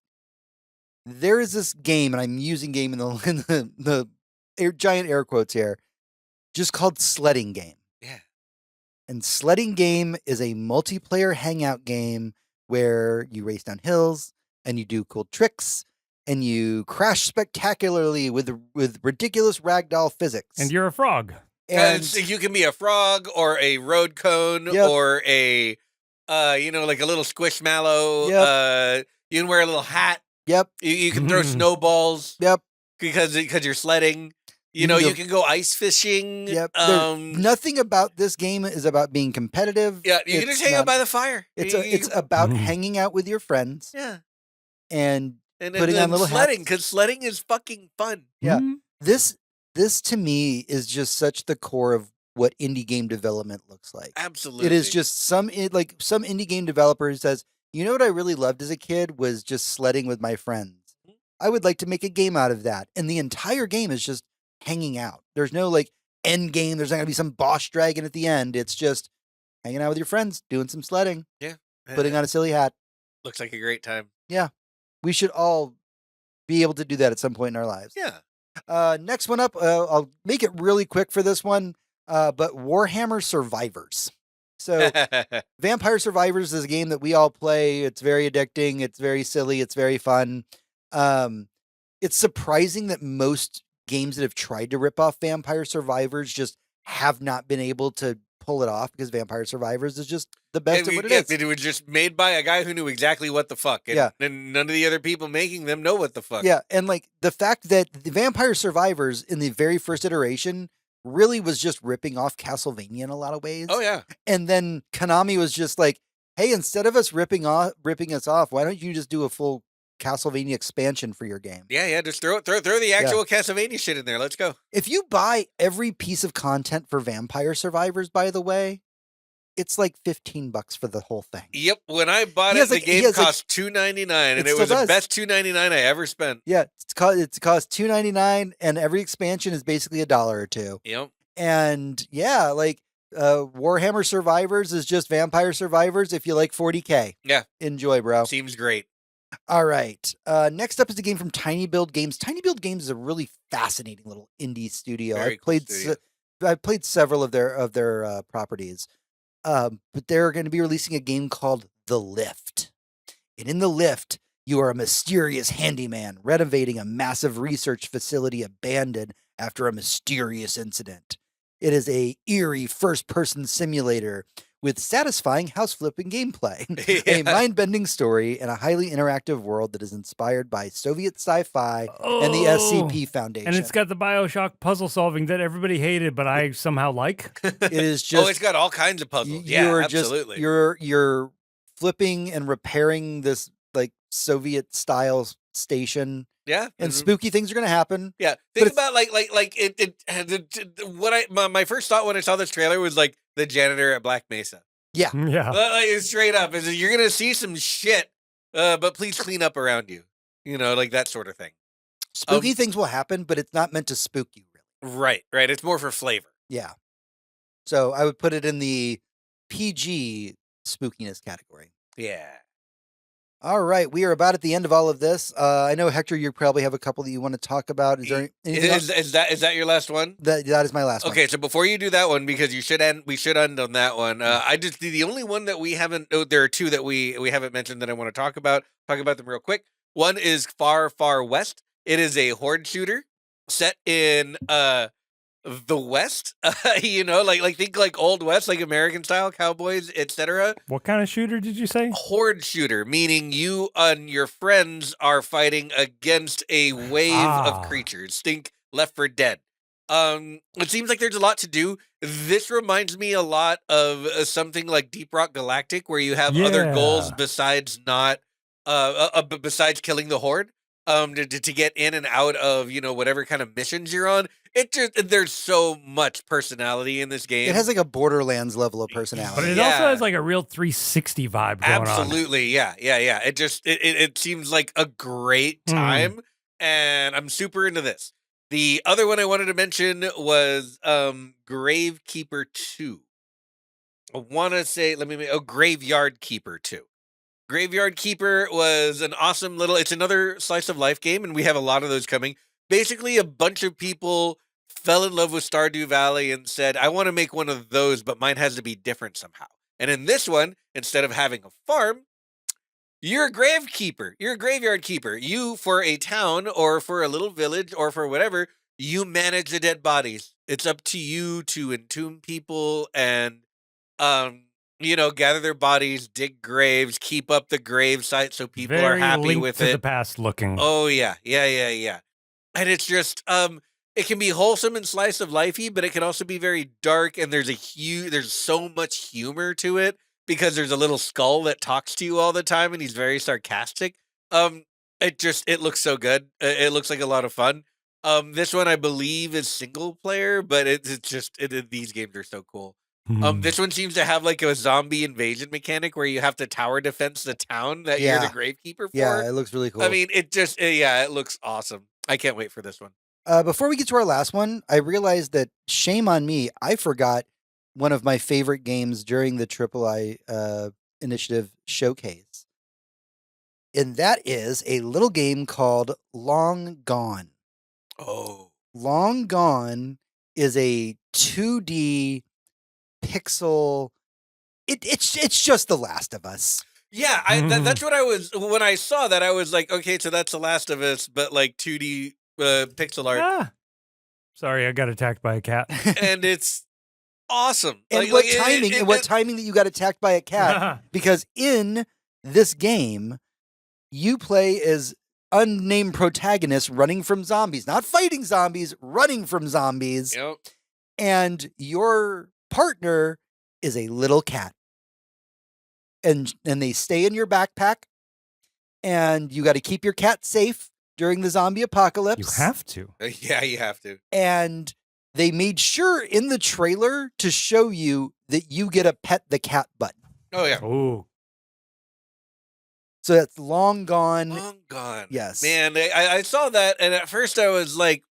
S1: there is this game, and I'm using game in the giant air quotes here, just called Sledding Game.
S2: Yeah.
S1: And Sledding Game is a multiplayer hangout game where you race down hills and you do cool tricks and you crash spectacularly with ridiculous ragdoll physics.
S3: And you're a frog.
S2: And so you can be a frog or a road cone or a, like a little squishmallow.
S1: Yep.
S2: You can wear a little hat.
S1: Yep.
S2: You can throw snowballs.
S1: Yep.
S2: Because you're sledding. You can go ice fishing.
S1: Yep. Nothing about this game is about being competitive.
S2: Yeah, you can just hang out by the fire.
S1: It's about hanging out with your friends.
S2: Yeah.
S1: And putting on little
S2: sledding,
S1: hats.
S2: because sledding is fucking fun.
S1: Yeah. This to me is just such the core of what indie game development looks like.
S2: Absolutely.
S1: It is just some indie game developer who says, you know what I really loved as a kid was just sledding with my friends. I would like to make a game out of that. And the entire game is just hanging out. There's no like end game. There's not gonna be some boss dragon at the end. It's just hanging out with your friends, doing some sledding.
S2: Yeah.
S1: Putting on a silly hat.
S2: Looks like a great time.
S1: Yeah. We should all be able to do that at some point in our lives.
S2: Yeah.
S1: Next one up, I'll make it really quick for this one, but Warhammer Survivors. So Vampire Survivors is a game that we all play. It's very addicting. It's very silly. It's very fun. It's surprising that most games that have tried to rip off Vampire Survivors just have not been able to pull it off, because Vampire Survivors is just the best at what it is.
S2: It was just made by a guy who knew exactly what the fuck. And none of the other people making them know what the fuck.
S1: Yeah, and like the fact that the Vampire Survivors in the very first iteration really was just ripping off Castlevania in a lot of ways.
S2: Oh yeah.
S1: And then Konami was just like, hey, instead of us ripping us off, why don't you just do a full Castlevania expansion for your game?
S2: Yeah, just throw the actual Castlevania shit in there. Let's go.
S1: If you buy every piece of content for Vampire Survivors, by the way, it's like $15 for the whole thing.
S2: Yep. When I bought it, the game cost $2.99, and it was the best $2.99 I ever spent.
S1: Yeah, it cost $2.99, and every expansion is basically $1 or $2.
S2: Yep.
S1: And yeah, like Warhammer Survivors is just Vampire Survivors if you like 40K.
S2: Yeah.
S1: Enjoy, bro.
S2: Seems great.
S1: All right. Next up is a game from Tiny Build Games. Tiny Build Games is a really fascinating little indie studio. I've played several of their properties. But they're going to be releasing a game called The Lift. And in The Lift, you are a mysterious handyman renovating a massive research facility abandoned after a mysterious incident. It is a eerie first-person simulator with satisfying house-flipping gameplay, a mind-bending story, and a highly interactive world that is inspired by Soviet sci-fi and the SCP Foundation.
S3: And it's got the BioShock puzzle solving that everybody hated, but I somehow like.
S1: It is just...
S2: it's got all kinds of puzzles. Absolutely.
S1: You're flipping and repairing this like Soviet-style station.
S2: Yeah,
S1: and spooky things are going to happen.
S2: Yeah, think about my first thought when I saw this trailer was like the janitor at Black Mesa.
S1: Yeah,
S2: like, straight up is you're going to see some shit, but please clean up around you. Like that sort of thing.
S1: Spooky things will happen, but it's not meant to spook you, really.
S2: Right. It's more for flavor.
S1: Yeah. So I would put it in the PG spookiness category.
S2: Yeah.
S1: All right, we are about at the end of all of this. I know, Hector, you probably have a couple that you want to talk about. Is there anything else?
S2: Is that your last one?
S1: That is my last one.
S2: Okay, so before you do that one, because we should end on that one. The only one that we haven't. Oh, there are two that we haven't mentioned that I want to talk about. Talk about them real quick. One is Far Far West. It is a horde shooter set in the West. Think like Old West, like American style cowboys, etc.
S3: What kind of shooter did you say?
S2: Horde shooter, meaning you and your friends are fighting against a wave of creatures. Think Left 4 Dead. It seems like there's a lot to do. This reminds me a lot of something like Deep Rock Galactic, where you have other goals
S3: Yeah.
S2: besides not besides killing the horde. To get in and out of whatever kind of missions you're on. There's so much personality in this game.
S1: It has like a Borderlands level of
S3: But
S1: personality.
S3: it also has like a real 360 vibe going on.
S2: Absolutely, yeah. It seems like a great time, and I'm super into this. The other one I wanted to mention was Gravekeeper 2. I want to say, Graveyard Keeper 2. Graveyard Keeper was an awesome it's another slice of life game, and we have a lot of those coming. Basically, a bunch of people fell in love with Stardew Valley and said, I want to make one of those, but mine has to be different somehow. And in this one, instead of having a farm, you're a gravekeeper. You're a graveyard keeper. You, for a town or for a little village or for whatever, you manage the dead bodies. It's up to you to entomb people and, gather their bodies, dig graves, keep up the grave site so people are
S3: Very
S2: happy
S3: linked
S2: with
S3: to
S2: it.
S3: the past looking.
S2: Oh yeah. And it's just it can be wholesome and slice of lifey, but it can also be very dark, and there's so much humor to it because there's a little skull that talks to you all the time and he's very sarcastic. It looks so good. It looks like a lot of fun. This one I believe is single player, but these games are so cool. This one seems to have like a zombie invasion mechanic where you have to tower defense the town that you're the gravekeeper for.
S1: Yeah, it looks really cool.
S2: I mean, it looks awesome. I can't wait for this one.
S1: Before we get to our last one, I realized that shame on me. I forgot one of my favorite games during the III Initiative showcase. And that is a little game called Long Gone.
S2: Oh.
S1: Long Gone is a 2D pixel. It's just The Last of Us.
S2: Yeah, that's what I was when I saw that. I was like, okay, so that's The Last of Us, but like 2D pixel art.
S3: Ah. Sorry, I got attacked by a cat.
S2: And it's awesome.
S1: And what timing that you got attacked by a cat? Because in this game, you play as unnamed protagonist running from zombies, not fighting zombies, running from zombies.
S2: Yep.
S1: And your partner is a little cat. And they stay in your backpack, and you got to keep your cat safe during the zombie apocalypse.
S3: You have to.
S2: Yeah, you have to.
S1: And they made sure in the trailer to show you that you get a pet the cat button.
S2: Oh yeah.
S3: Oh.
S1: So that's Long Gone.
S2: Long Gone.
S1: Yes.
S2: Man, I saw that, and at first I was like,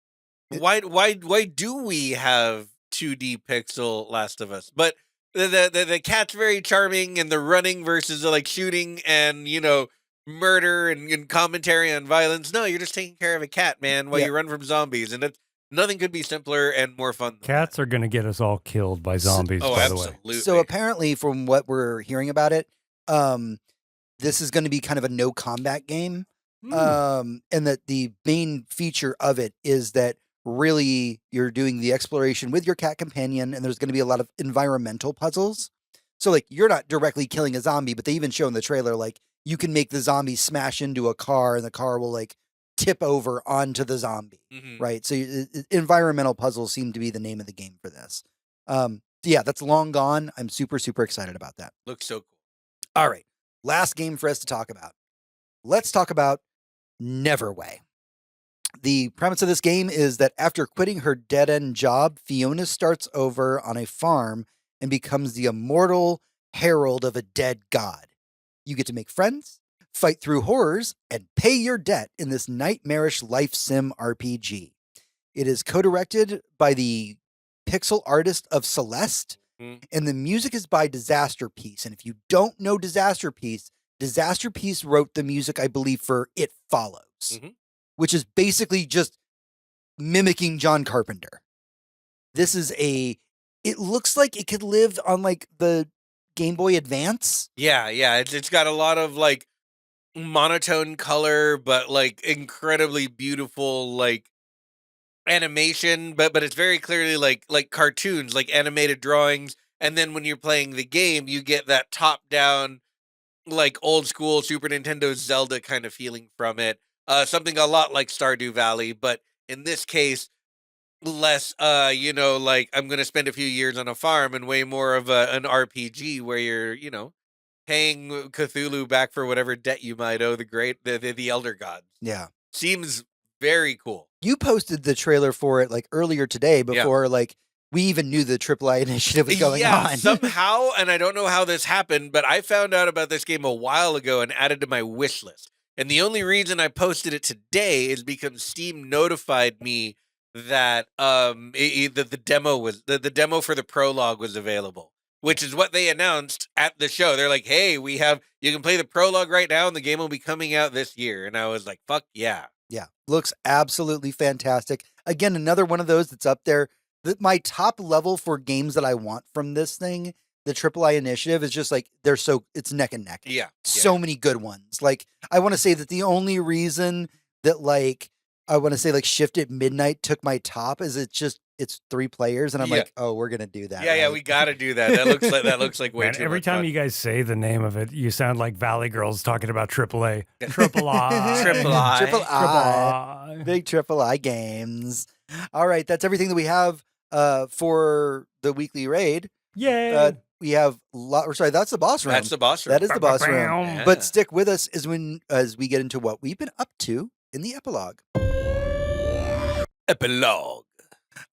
S2: why do we have 2D pixel Last of Us? But the cat's very charming, and the running versus the like shooting and murder and commentary on violence. No, you're just taking care of a cat, man, while you run from zombies, and nothing could be simpler and more fun.
S3: Cats are gonna get us all killed by zombies. By the way.
S2: Absolutely.
S1: So apparently, from what we're hearing about it, this is going to be kind of a no combat game, and that the main feature of it is that really you're doing the exploration with your cat companion, and there's going to be a lot of environmental puzzles. So like you're not directly killing a zombie, but they even show in the trailer like you can make the zombie smash into a car, and the car will like tip over onto the zombie, right? So environmental puzzles seem to be the name of the game for this. Yeah, that's Long Gone. I'm super, super excited about that.
S2: Looks so cool.
S1: All right. Last game for us to talk about. Let's talk about Neverway. The premise of this game is that after quitting her dead-end job, Fiona starts over on a farm and becomes the immortal herald of a dead god. You get to make friends, fight through horrors, and pay your debt in this nightmarish life sim RPG. It is co-directed by the pixel artist of Celeste, and the music is by Disaster Piece. And if you don't know Disaster Piece wrote the music, I believe, for It Follows, which is basically just mimicking John Carpenter. This is it looks like it could live on like the Game Boy Advance.
S2: Yeah. It's got a lot of like monotone color, but like incredibly beautiful like animation, but it's very clearly like cartoons, like animated drawings. And then when you're playing the game, you get that top down like old school Super Nintendo Zelda kind of feeling from it. Something a lot like Stardew Valley, but in this case less, like I'm going to spend a few years on a farm, and way more of an RPG where you're, paying Cthulhu back for whatever debt you might owe the elder gods.
S1: Yeah.
S2: Seems very cool.
S1: You posted the trailer for it like earlier today before like we even knew the AAA initiative was going on.
S2: Somehow, and I don't know how this happened, but I found out about this game a while ago and added to my wish list. And the only reason I posted it today is because Steam notified me that the demo for the prologue was available, which is what they announced at the show. They're like, "Hey, you can play the prologue right now, and the game will be coming out this year." And I was like, "Fuck yeah!"
S1: Yeah, looks absolutely fantastic. Again, another one of those that's up there. My top level for games that I want from this thing, the AAA initiative, is just like it's neck and neck.
S2: Yeah,
S1: so many good ones. Like I want to say that the only reason that Shift at Midnight took my top is it's 3 players, and I'm like, oh, we're gonna do that.
S2: Yeah,
S1: right?
S2: we got to do that. That looks like way
S3: Man,
S2: too
S3: every
S2: much
S3: time
S2: fun.
S3: you guys say the name of it, you sound like Valley Girls talking about AAA. Triple I.
S2: Triple I.
S1: Triple I. Big AAA games. All right, that's everything that we have for the weekly raid.
S3: Yay!
S1: We have that's the boss room.
S2: That's the boss room.
S1: That is the boss room.
S3: Yeah.
S1: But stick with us as we get into what we've been up to in the epilogue.
S2: Epilogue.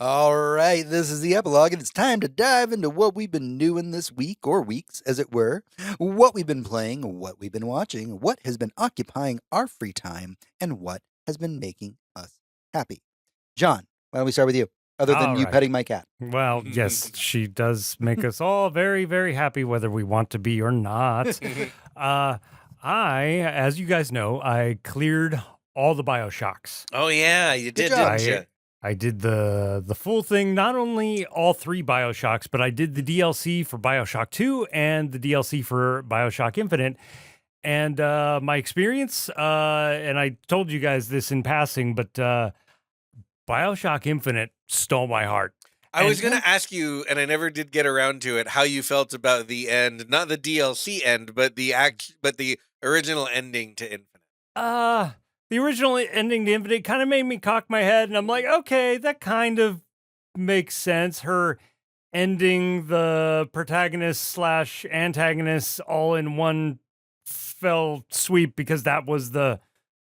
S1: All right, this is the epilogue, and it's time to dive into what we've been doing this week, or weeks, as it were, what we've been playing, what we've been watching, what has been occupying our free time, and what has been making us happy. John, why don't we start with you, other than
S3: All
S1: you
S3: right.
S1: petting my cat?
S3: Well, yes, she does make us all very, very happy, whether we want to be or not. As you guys know, I cleared all the BioShocks.
S2: Oh yeah, you did,
S1: job.
S2: didn't you?
S3: I did the full thing, not only all 3 BioShocks, but I did the DLC for BioShock 2 and the DLC for BioShock Infinite. And my experience, and I told you guys this in passing, but BioShock Infinite stole my heart.
S2: I was going to ask you, and I never did get around to it, how you felt about the end, not the DLC end, but the original ending to Infinite.
S3: The original ending to Infinite kind of made me cock my head, and I'm like, okay, that kind of makes sense. Her ending the protagonist / antagonist all in one fell sweep, because that was the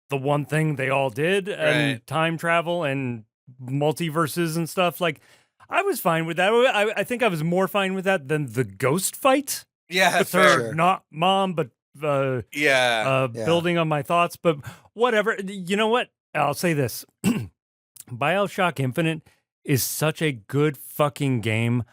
S3: one thing they all did, and
S2: Right.
S3: time travel and multiverses and stuff. Like, I was fine with that. I think I was more fine with that than the ghost fight
S2: Yeah,
S3: with
S2: fair.
S3: her, not mom, but
S2: Yeah.
S3: building on my thoughts. But whatever. You know what? I'll say this. BioShock Infinite is such a good fucking game.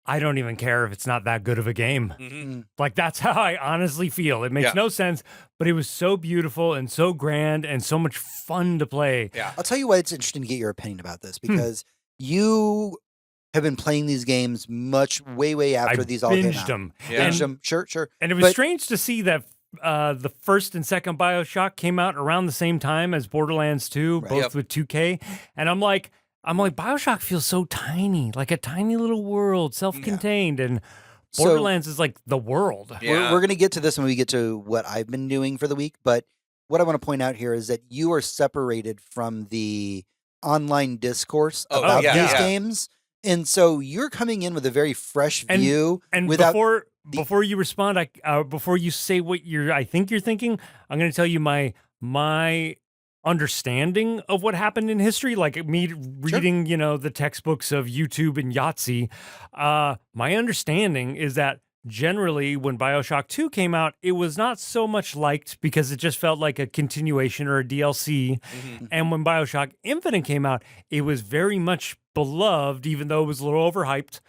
S3: I don't even care if it's not that good of a game.
S2: Mhm.
S3: Like, that's how I honestly feel. It makes
S2: Yeah.
S3: no sense, but it was so beautiful and so grand and so much fun to play.
S2: Yeah.
S1: I'll tell you why it's interesting to get your opinion about this, because you have been playing these games way after
S3: I
S1: these all came
S3: binged
S1: out.
S3: them.
S2: Yeah.
S1: Binged them, sure.
S3: And it was strange to see that the first and second BioShock came out around the same time as Borderlands 2,
S1: Right.
S3: both
S2: Yep.
S3: with 2K. And I'm like, BioShock feels so tiny, like a tiny little world, self-contained. And
S1: So-
S3: Borderlands is like the world.
S2: Yeah.
S1: We're going to get to this when we get to what I've been doing for the week, but what I want to point out here is that you are separated from the online discourse
S2: Oh,
S1: about
S2: yeah,
S1: these
S2: yeah.
S1: games. And so you're coming in with a very fresh
S3: And-
S1: view.
S3: And
S1: without
S3: before you respond, before you say what I think you're thinking, I'm going to tell you my understanding of what happened in history, like me reading, the textbooks of YouTube and Yahtzee. My understanding is that generally when BioShock 2 came out, it was not so much liked because it just felt like a continuation or a DLC.
S2: Mhm.
S3: And when BioShock Infinite came out, it was very much beloved, even though it was a little overhyped.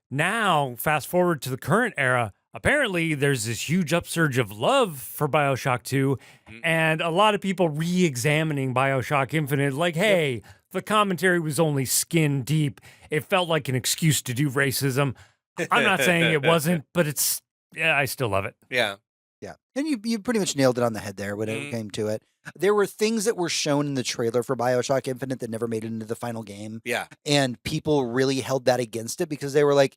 S3: Now, fast forward to the current era, apparently there's this huge upsurge of love for BioShock 2, and a lot of people re-examining BioShock Infinite, like, hey, the commentary was only skin deep. It felt like an excuse to do racism. I'm not saying it wasn't, but I still love it.
S2: Yeah.
S1: Yeah. And you pretty much nailed it on the head there when it
S2: Mhm.
S1: came to it. There were things that were shown in the trailer for BioShock Infinite that never made it into the final game.
S2: Yeah.
S1: And people really held that against it because they were like,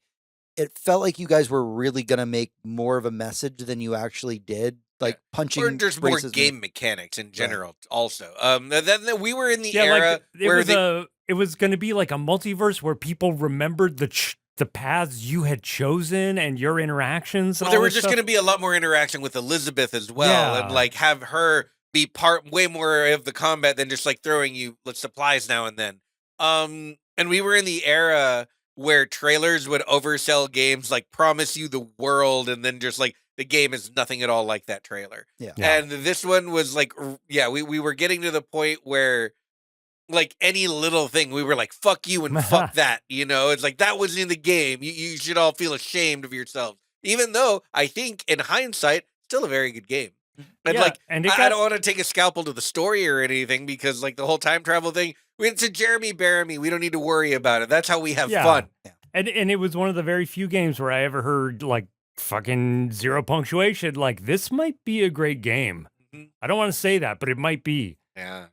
S1: it felt like you guys were really going to make more of a message than you actually did. Like punching
S2: Or just more
S1: racism.
S2: game mechanics in general also. Then we were in the
S3: Yeah,
S2: era
S3: like it
S2: where
S3: was it was going to be like a multiverse where people remembered the paths you had chosen and your interactions. And
S2: Well, there
S3: all
S2: was
S3: this
S2: just
S3: stuff.
S2: going to be a lot more interaction with Elizabeth as well, and
S3: Yeah.
S2: like have her be way more of the combat than just like throwing you supplies now and then. And we were in the era where trailers would oversell games, like promise you the world, and then just like the game is nothing at all like that trailer.
S1: Yeah.
S3: Yeah.
S2: And this one was like, yeah, we were getting to the point where like any little thing we were like, fuck you and fuck that, you know. It's like that was in the game. You should all feel ashamed of yourselves, even though I think in hindsight still a very good game. And
S3: Yeah,
S2: like
S3: and it
S2: I
S3: got-
S2: don't want to take a scalpel to the story or anything, because like the whole time travel thing, it's a Jeremy Bearimy, we don't need to worry about it. That's how we have
S3: Yeah.
S2: fun.
S3: And it was one of the very few games where I ever heard like fucking zero punctuation. Like, this might be a great game.
S2: Mhm.
S3: I don't want to say that, but it might be.
S2: Yeah.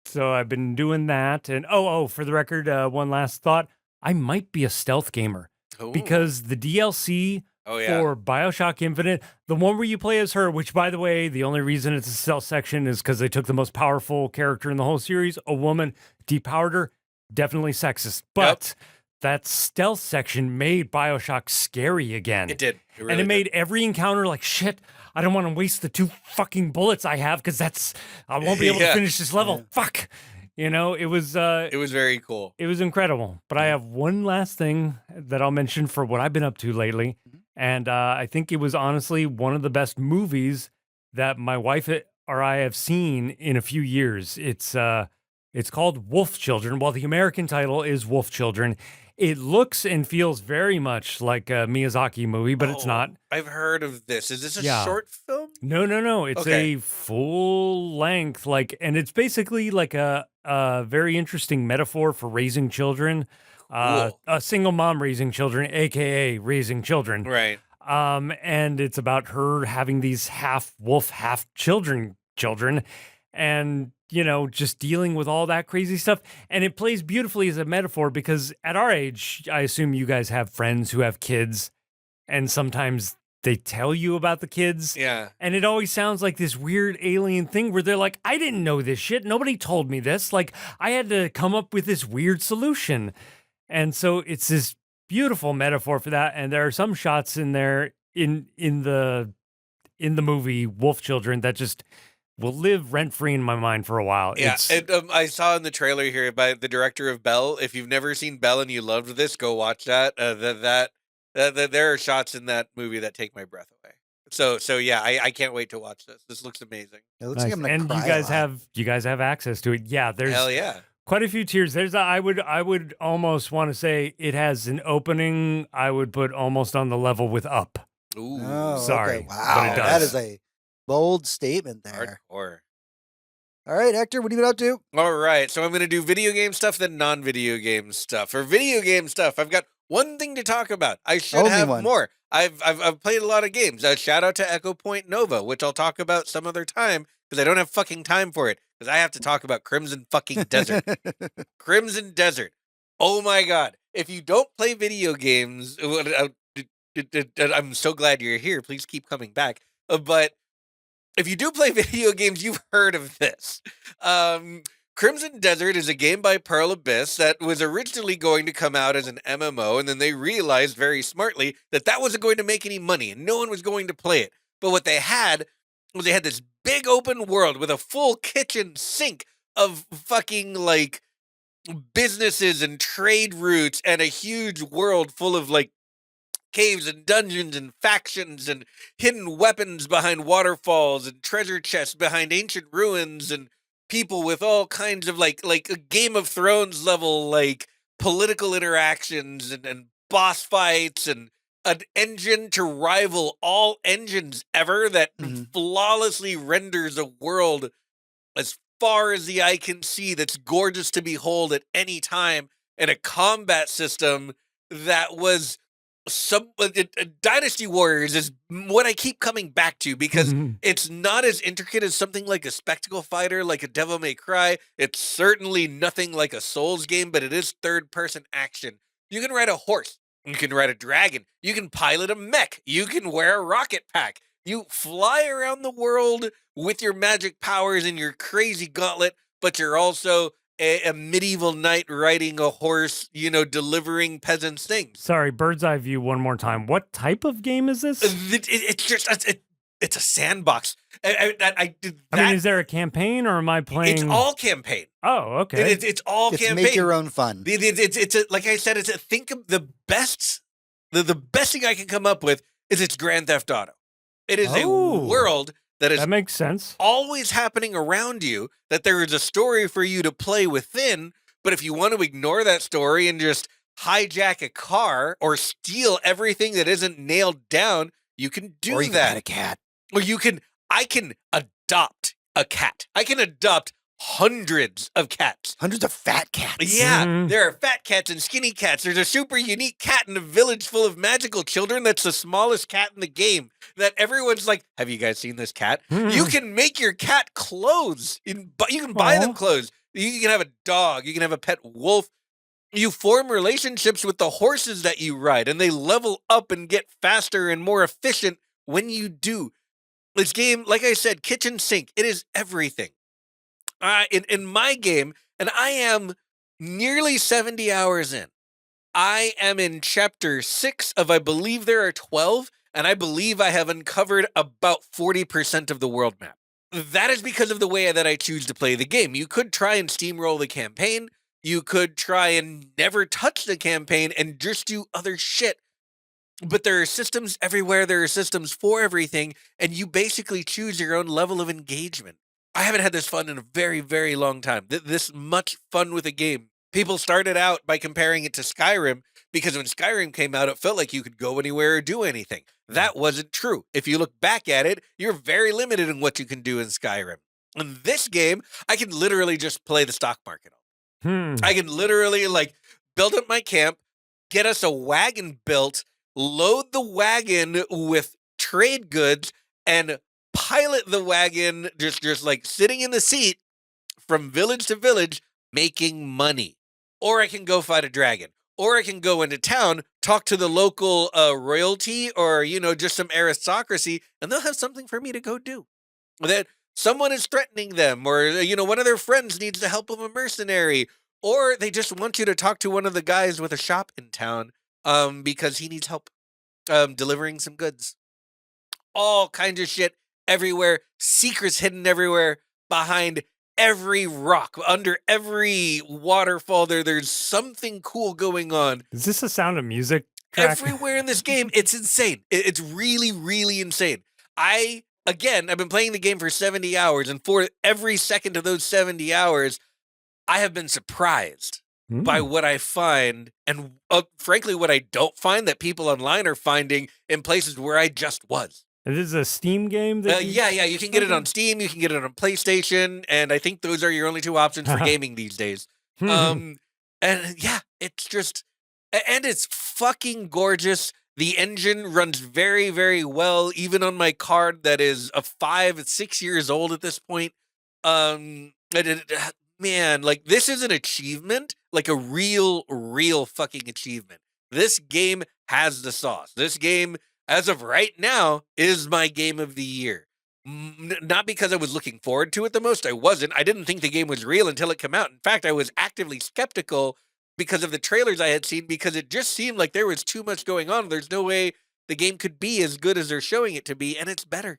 S3: So I've been doing that. And for the record, one last thought. I might be a stealth gamer
S2: Ooh.
S3: because the DLC
S2: Oh yeah.
S3: for BioShock Infinite, the one where you play as her, which by the way, the only reason it's a stealth section is because they took the most powerful character in the whole series, a woman, depowered her, definitely sexist. But that stealth section made BioShock scary again.
S2: It did. It really
S3: And it
S2: did.
S3: made every encounter like, shit, I don't want to waste the 2 fucking bullets I have because I won't be able to
S2: Yeah.
S3: finish this level. Fuck. You know, it was
S2: very cool.
S3: it was incredible. But I have one last thing that I'll mention for what I've been up to lately. And I think it was honestly one of the best movies that my wife or I have seen in a few years. It's called Wolf Children. Well, the American title is Wolf Children. It looks and feels very much like a Miyazaki movie, but it's
S2: Oh,
S3: not.
S2: I've heard of this. Is this a
S3: Yeah.
S2: short film?
S3: No. It's
S2: Okay.
S3: a full length, and it's basically like a very interesting metaphor for raising children.
S2: Cool.
S3: A single mom raising children, aka raising children.
S2: Right.
S3: And it's about her having these half wolf, half children, and just dealing with all that crazy stuff. And it plays beautifully as a metaphor because at our age, I assume you guys have friends who have kids, and sometimes they tell you about the kids.
S2: Yeah.
S3: And it always sounds like this weird alien thing where they're like, I didn't know this shit. Nobody told me this. Like, I had to come up with this weird solution. And so it's this beautiful metaphor for that. And there are some shots in there in the movie Wolf Children that just will live rent-free in my mind for a while.
S2: Yeah,
S3: It's,
S2: and I saw in the trailer here by the director of Belle. If you've never seen Belle and you loved this, go watch that. There are shots in that movie that take my breath away. So yeah, I can't wait to watch this. This looks amazing.
S1: It looks
S3: nice.
S1: like I'm gonna
S3: And
S1: cry
S3: you
S1: a
S3: guys
S1: lot.
S3: have access to it. Yeah, there's
S2: Hell yeah.
S3: quite a few tiers. I would almost want to say it has an opening I would put almost on the level with Up.
S2: Ooh.
S1: Oh,
S3: Sorry,
S1: okay.
S3: but
S1: Wow,
S3: it
S1: that
S3: does.
S1: is a bold statement there.
S2: Hardcore.
S1: All right, Hector, what have you been up to?
S2: All right, so I'm going to do video game stuff, then non-video game stuff. For video game stuff, I've got one thing to talk about. I should
S1: Only
S2: have
S1: one.
S2: more. I've played a lot of games. Shout out to Echo Point Nova, which I'll talk about some other time because I don't have fucking time for it because I have to talk about Crimson fucking Desert. Crimson Desert. Oh my god! If you don't play video games, I'm so glad you're here. Please keep coming back. But if you do play video games, you've heard of this. Crimson Desert is a game by Pearl Abyss that was originally going to come out as an MMO, and then they realized very smartly that that wasn't going to make any money, and no one was going to play it. But what they had was this big open world with a full kitchen sink of fucking, like, businesses and trade routes and a huge world full of, like, caves and dungeons and factions and hidden weapons behind waterfalls and treasure chests behind ancient ruins and people with all kinds of like a Game of Thrones level like political interactions and boss fights and an engine to rival all engines ever that
S1: Mhm.
S2: flawlessly renders a world as far as the eye can see that's gorgeous to behold at any time, and a combat system that was Dynasty Warriors is what I keep coming back to because it's not as intricate as something like a spectacle fighter, like a Devil May Cry. It's certainly nothing like a Souls game, but it is third-person action. You can ride a horse. You can ride a dragon. You can pilot a mech. You can wear a rocket pack. You fly around the world with your magic powers and your crazy gauntlet, but you're also a medieval knight riding a horse, delivering peasants things.
S3: Sorry, bird's eye view one more time. What type of game is this?
S2: It's a sandbox. I
S3: mean, is there a campaign or am I playing?
S2: It's all campaign.
S3: Oh, okay.
S2: It's all campaign.
S1: Make your own fun.
S2: Like I said, think of the best. The best thing I can come up with is it's Grand Theft Auto. It is a world that
S3: makes sense.
S2: Always happening around you, that there is a story for you to play within, but if you want to ignore that story and just hijack a car or steal everything that isn't nailed down, you can do that.
S1: Or you can pet a cat.
S2: Or I can adopt a cat. I can adopt hundreds of cats.
S1: Hundreds of fat cats.
S2: Yeah, there are fat cats and skinny cats. There's a super unique cat in a village full of magical children that's the smallest cat in the game that everyone's like, have you guys seen this cat? You can make your cat clothes. You can buy them clothes. You can have a dog. You can have a pet wolf. You form relationships with the horses that you ride, and they level up and get faster and more efficient when you do. This game, like I said, kitchen sink, it is everything. In my game, and I am nearly 70 hours in. I am in chapter 6 of, I believe there are 12, and I believe I have uncovered about 40% of the world map. That is because of the way that I choose to play the game. You could try and steamroll the campaign. You could try and never touch the campaign and just do other shit. But there are systems everywhere. There are systems for everything, and you basically choose your own level of engagement. I haven't had this fun in a very, very long time. This much fun with a game. People started out by comparing it to Skyrim because when Skyrim came out, it felt like you could go anywhere or do anything. That wasn't true. If you look back at it, you're very limited in what you can do in Skyrim. In this game, I can literally just play the stock market. I can literally build up my camp, get us a wagon built, load the wagon with trade goods, and pilot the wagon just like sitting in the seat from village to village making money. Or I can go fight a dragon. Or I can go into town, talk to the local royalty or, just some aristocracy, and they'll have something for me to go do. That someone is threatening them, or, one of their friends needs the help of a mercenary, or they just want you to talk to one of the guys with a shop in town because he needs help delivering some goods. All kinds of shit everywhere, secrets hidden everywhere, behind every rock, under every waterfall. There's something cool going on.
S3: Is this a Sound of Music track?
S2: Everywhere in this game. It's insane. It's really, really insane. I've been playing the game for 70 hours, and for every second of those 70 hours, I have been surprised by what I find, and frankly, what I don't find that people online are finding in places where I just was.
S3: This is a Steam game?
S2: Yeah, you can get it on Steam, you can get it on PlayStation, and I think those are your only two options for gaming these days. And yeah, it's just, and it's fucking gorgeous. The engine runs very, very well, even on my card that is 6 years old at this point. Man, this is an achievement, a real fucking achievement. This game has the sauce. This game, as of right now, is my game of the year. Not because I was looking forward to it the most. I wasn't. I didn't think the game was real until it came out. In fact, I was actively skeptical because of the trailers I had seen, because it just seemed like there was too much going on. There's no way the game could be as good as they're showing it to be, and it's better.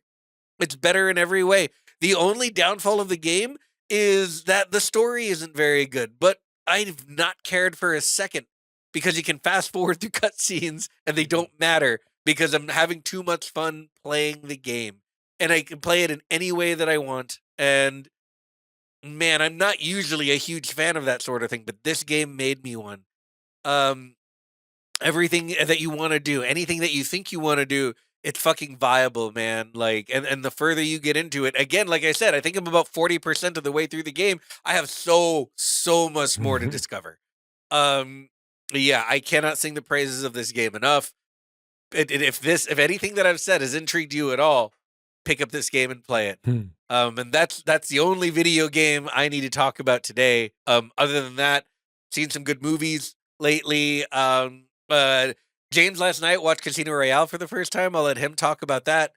S2: It's better in every way. The only downfall of the game is that the story isn't very good, but I've not cared for a second because you can fast forward through cutscenes and they don't matter because I'm having too much fun playing the game, and I can play it in any way that I want. And man, I'm not usually a huge fan of that sort of thing, but this game made me one. Everything that you want to do, anything that you think you want to do, it's fucking viable, man. And the further you get into it, again, like I said, I think I'm about 40% of the way through the game. I have so much more to discover. Yeah, I cannot sing the praises of this game enough. If anything that I've said has intrigued you at all, pick up this game and play it. And that's the only video game I need to talk about today. Other than that, seen some good movies lately. James last night watched Casino Royale for the first time. I'll let him talk about that.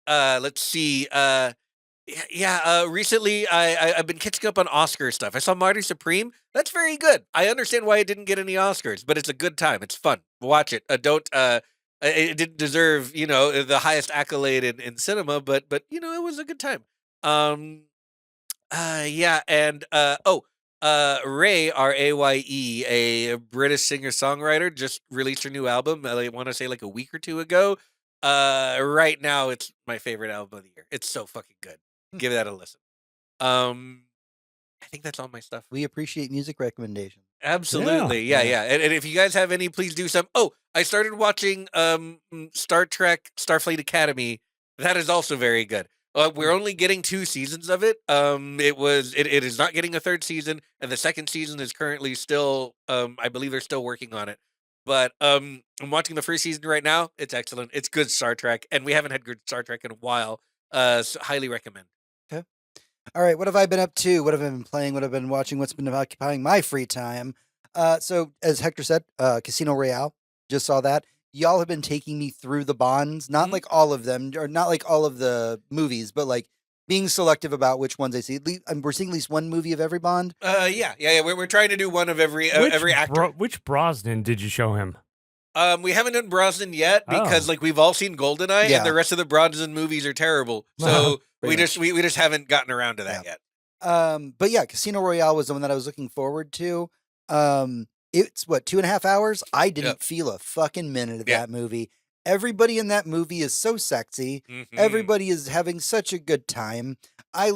S2: Let's see. Yeah. Recently, I've been catching up on Oscar stuff. I saw Marty Supreme. That's very good. I understand why it didn't get any Oscars, but it's a good time. It's fun. Watch it. Don't. It didn't deserve, the highest accolade in cinema, but it was a good time. Um. Yeah. And Ray, Raye, a British singer songwriter, just released her new album. I want to say like a week or two ago. Right now, it's my favorite album of the year. It's so fucking good. Give that a listen. Um, I think that's all my stuff.
S1: We appreciate music recommendations.
S2: Absolutely, yeah. And if you guys have any, please do some. Oh, I started watching Star Trek Starfleet Academy. That is also very good. We're only getting 2 seasons of it. It is not getting a 3rd season, and the 2nd season is currently still. I believe they're still working on it. But I'm watching the 1st season right now. It's excellent. It's good Star Trek, and we haven't had good Star Trek in a while. So highly recommend.
S1: Okay. All right. What have I been up to? What have I been playing? What have I been watching? What's been occupying my free time? So as Hector said, Casino Royale. Just saw that. Y'all have been taking me through the Bonds, not like all of them, or not like all of the movies, but like being selective about which ones I see. We're seeing at least one movie of every Bond.
S2: Yeah. We're trying to do one of every actor.
S3: Which Brosnan did you show him?
S2: We haven't done Brosnan yet because like we've all seen Goldeneye, and the rest of the Brosnan movies are terrible. So we just haven't gotten around to that yet.
S1: But yeah, Casino Royale was the one that I was looking forward to. It's what, 2.5 hours? I didn't feel a fucking minute of that movie. Everybody in that movie is so sexy.
S2: Mm-hmm.
S1: Everybody is having such a good time. I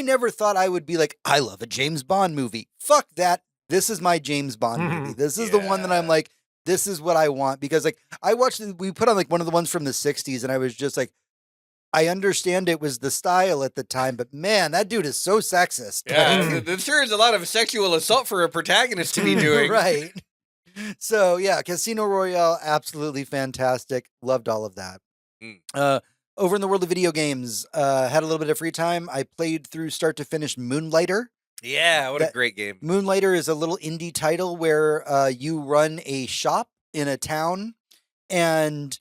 S1: never thought I would be like, I love a James Bond movie. Fuck that. This is my James Bond movie. This is the one that I'm like, this is what I want. Because like we put on like one of the ones from the 60s, and I was just like, I understand it was the style at the time, but man, that dude is so sexist.
S2: Yeah, there sure is a lot of sexual assault for a protagonist to be doing.
S1: Right. So yeah, Casino Royale, absolutely fantastic. Loved all of that. Over in the world of video games, had a little bit of free time. I played through start to finish Moonlighter.
S2: Yeah, what a great game.
S1: Moonlighter is a little indie title where you run a shop in a town, and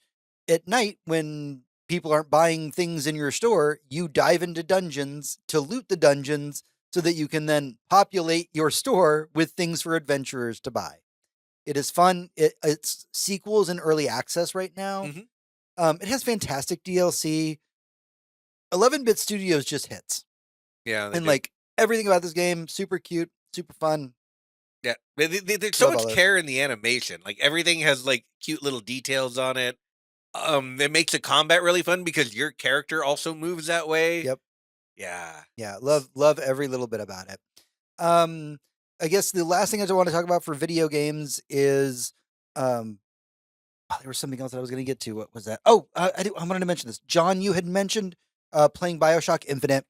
S1: at night when people aren't buying things in your store, you dive into dungeons to loot the dungeons so that you can then populate your store with things for adventurers to buy. It is fun. It's sequels in early access right now. It has fantastic DLC. 11-Bit Studios just hits.
S2: Yeah.
S1: And like everything about this game, super cute, super fun.
S2: Yeah. There's so much care in the animation. Like everything has like cute little details on it. It makes the combat really fun because your character also moves that way.
S1: Yep.
S2: Yeah.
S1: Love every little bit about it. I guess the last thing I want to talk about for video games is, there was something else that I was going to get to. What was that? Oh, I wanted to mention this. John, you had mentioned playing BioShock Infinite,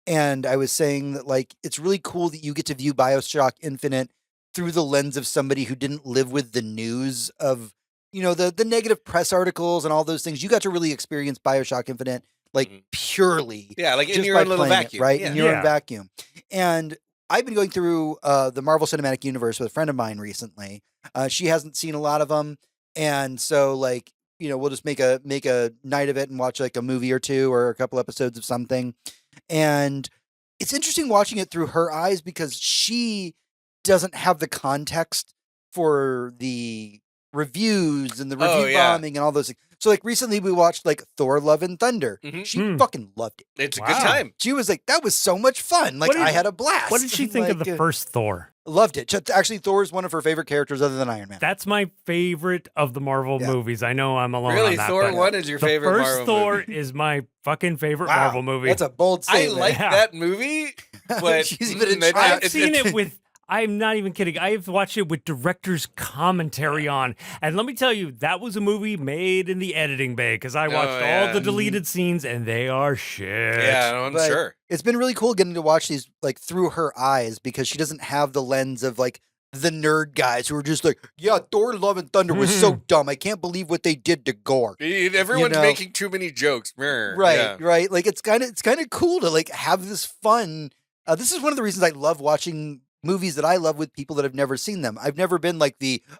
S1: and I was saying that like it's really cool that you get to view BioShock Infinite through the lens of somebody who didn't live with the news of, the negative press articles and all those things. You got to really experience BioShock Infinite like purely.
S2: Yeah, like in your own little vacuum.
S1: Right? In your own vacuum. And I've been going through the Marvel Cinematic Universe with a friend of mine recently. She hasn't seen a lot of them. And so like, we'll just make a night of it and watch like a movie or two or a couple episodes of something. And it's interesting watching it through her eyes because she doesn't have the context for the reviews and the review bombing and all those things. So like recently we watched like Thor Love and Thunder. She fucking loved it.
S2: It's a good time.
S1: She was like, that was so much fun. Like I had a blast.
S3: What did she think of the first Thor?
S1: Loved it. Actually, Thor is one of her favorite characters other than Iron Man.
S3: That's my favorite of the Marvel movies. I know I'm alone
S2: really,
S3: on that.
S2: Thor 1 is your favorite Marvel movie?
S3: The first Thor is my fucking favorite Marvel movie.
S1: That's a bold statement.
S2: I like that movie, but
S1: she's been
S3: I've seen it with... I'm not even kidding. I've watched it with director's commentary on. And let me tell you, that was a movie made in the editing bay because I watched all the deleted scenes and they are shit.
S2: Yeah, I'm sure.
S1: It's been really cool getting to watch these like through her eyes because she doesn't have the lens of like the nerd guys who are just like, yeah, Thor Love and Thunder was so dumb. I can't believe what they did to Gore.
S2: Everyone's making too many jokes.
S1: Right. Like it's kind of cool to like have this fun. This is one of the reasons I love watching movies that I love with people that have never seen them. I've never been like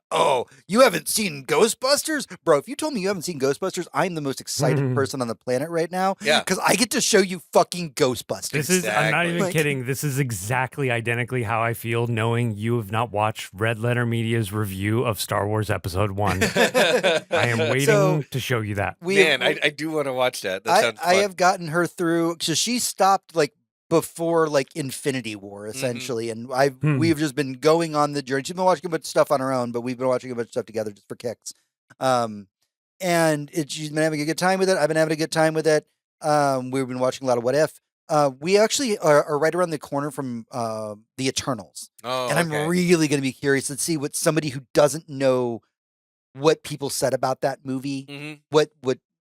S1: oh, you haven't seen Ghostbusters? Bro, if you told me you haven't seen Ghostbusters, I'm the most excited person on the planet right now.
S2: Yeah.
S1: Because I get to show you fucking Ghostbusters.
S3: I'm not even
S1: Like-
S3: kidding. This is exactly identically how I feel knowing you have not watched Red Letter Media's review of Star Wars Episode 1. I am waiting
S1: So,
S3: to show you that.
S2: I do want to watch that. That sounds fun.
S1: I have gotten her through, so she stopped like before like Infinity War essentially, and we've just been going on the journey. She's been watching a bunch of stuff on her own, but we've been watching a bunch of stuff together just for kicks. And she's been having a good time with it. I've been having a good time with it. We've been watching a lot of What If. We actually are right around the corner from the Eternals, and I'm really going to be curious to see what somebody who doesn't know what people said about that movie, what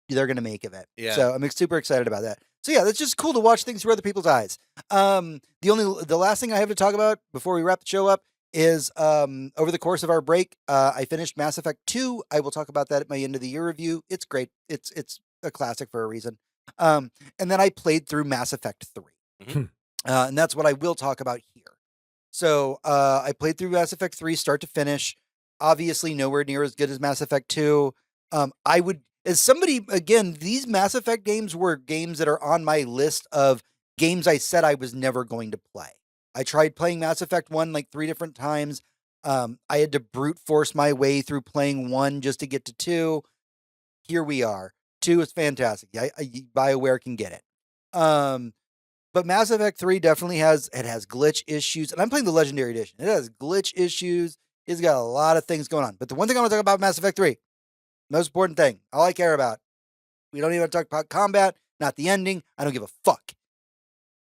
S1: they're going to make of it.
S2: Yeah.
S1: So I'm super excited about that. So yeah, that's just cool to watch things through other people's eyes. The last thing I have to talk about before we wrap the show up is over the course of our break, I finished Mass Effect 2. I will talk about that at my end of the year review. It's great. It's a classic for a reason. And then I played through Mass Effect 3. And that's what I will talk about here. So I played through Mass Effect 3 start to finish. Obviously nowhere near as good as Mass Effect 2. I would, as somebody, again, these Mass Effect games were games that are on my list of games I said I was never going to play. I tried playing Mass Effect 1 like 3 different times. I had to brute force my way through playing 1 just to get to 2. Here we are. 2 is fantastic. BioWare can get it. But Mass Effect 3 definitely has glitch issues. And I'm playing the Legendary Edition. It has glitch issues. It's got a lot of things going on. But the one thing I want to talk about Mass Effect 3, most important thing, all I care about, we don't even talk about combat, not the ending. I don't give a fuck.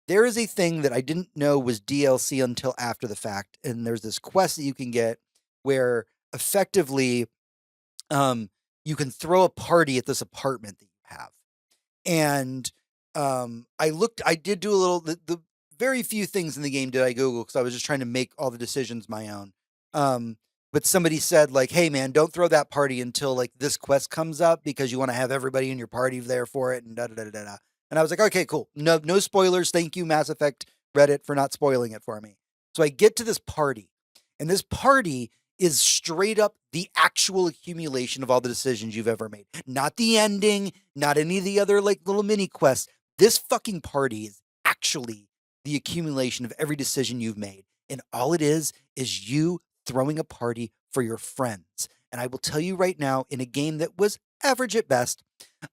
S1: There is a thing that I didn't know was DLC until after the fact. And there's this quest that you can get where effectively you can throw a party at this apartment that you have. And I did do a little, the very few things in the game did I Google because I was just trying to make all the decisions my own. But somebody said like, hey man, don't throw that party until like this quest comes up because you want to have everybody in your party there for it and da-da-da-da-da. And I was like, okay, cool. No spoilers. Thank you, Mass Effect Reddit, for not spoiling it for me. So I get to this party, and this party is straight up the actual accumulation of all the decisions you've ever made. Not the ending, not any of the other like little mini quests. This fucking party is actually the accumulation of every decision you've made. And all it is you throwing a party for your friends. And I will tell you right now, in a game that was average at best,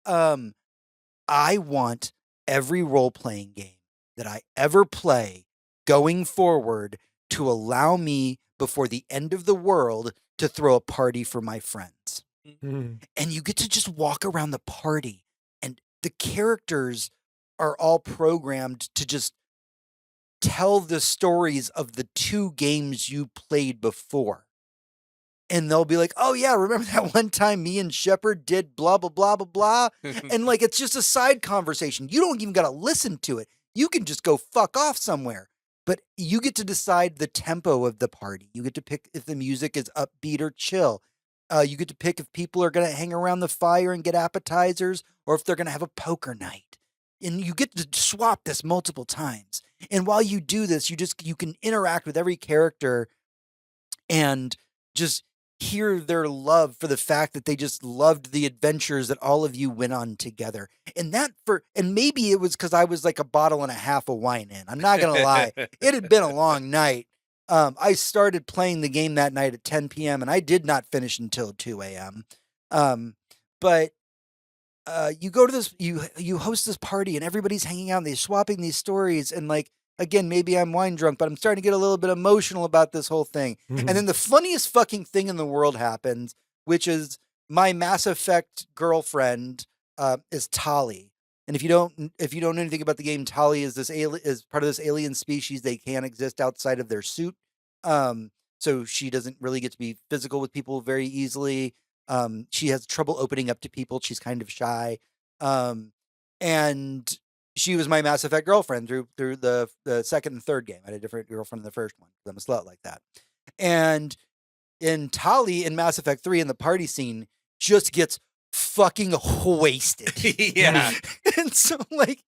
S1: I want every role-playing game that I ever play going forward to allow me before the end of the world to throw a party for my friends. And you get to just walk around the party, and the characters are all programmed to just tell the stories of the 2 games you played before. And they'll be like, oh yeah, remember that one time me and Shepard did blah, blah, blah, blah, blah. And like, it's just a side conversation. You don't even got to listen to it. You can just go fuck off somewhere. But you get to decide the tempo of the party. You get to pick if the music is upbeat or chill. You get to pick if people are going to hang around the fire and get appetizers or if they're going to have a poker night. And you get to swap this multiple times. And while you do this, you can interact with every character and just hear their love for the fact that they just loved the adventures that all of you went on together. And maybe it was because I was like a bottle and a half of wine in. I'm not going to lie. It had been a long night. I started playing the game that night at 10 p.m. and I did not finish until 2 a.m. But you go to this, you host this party and everybody's hanging out and they're swapping these stories. And like, again, maybe I'm wine drunk, but I'm starting to get a little bit emotional about this whole thing. And then the funniest fucking thing in the world happens, which is my Mass Effect girlfriend is Tali. And if you don't know anything about the game, Tali is part of this alien species. They can't exist outside of their suit. So she doesn't really get to be physical with people very easily. She has trouble opening up to people. She's kind of shy. And she was my Mass Effect girlfriend through the second and third game. I had a different girlfriend in the first one. I'm a slut like that. And in Tali in Mass Effect 3 in the party scene just gets fucking wasted.
S2: Yeah.
S1: And so, like,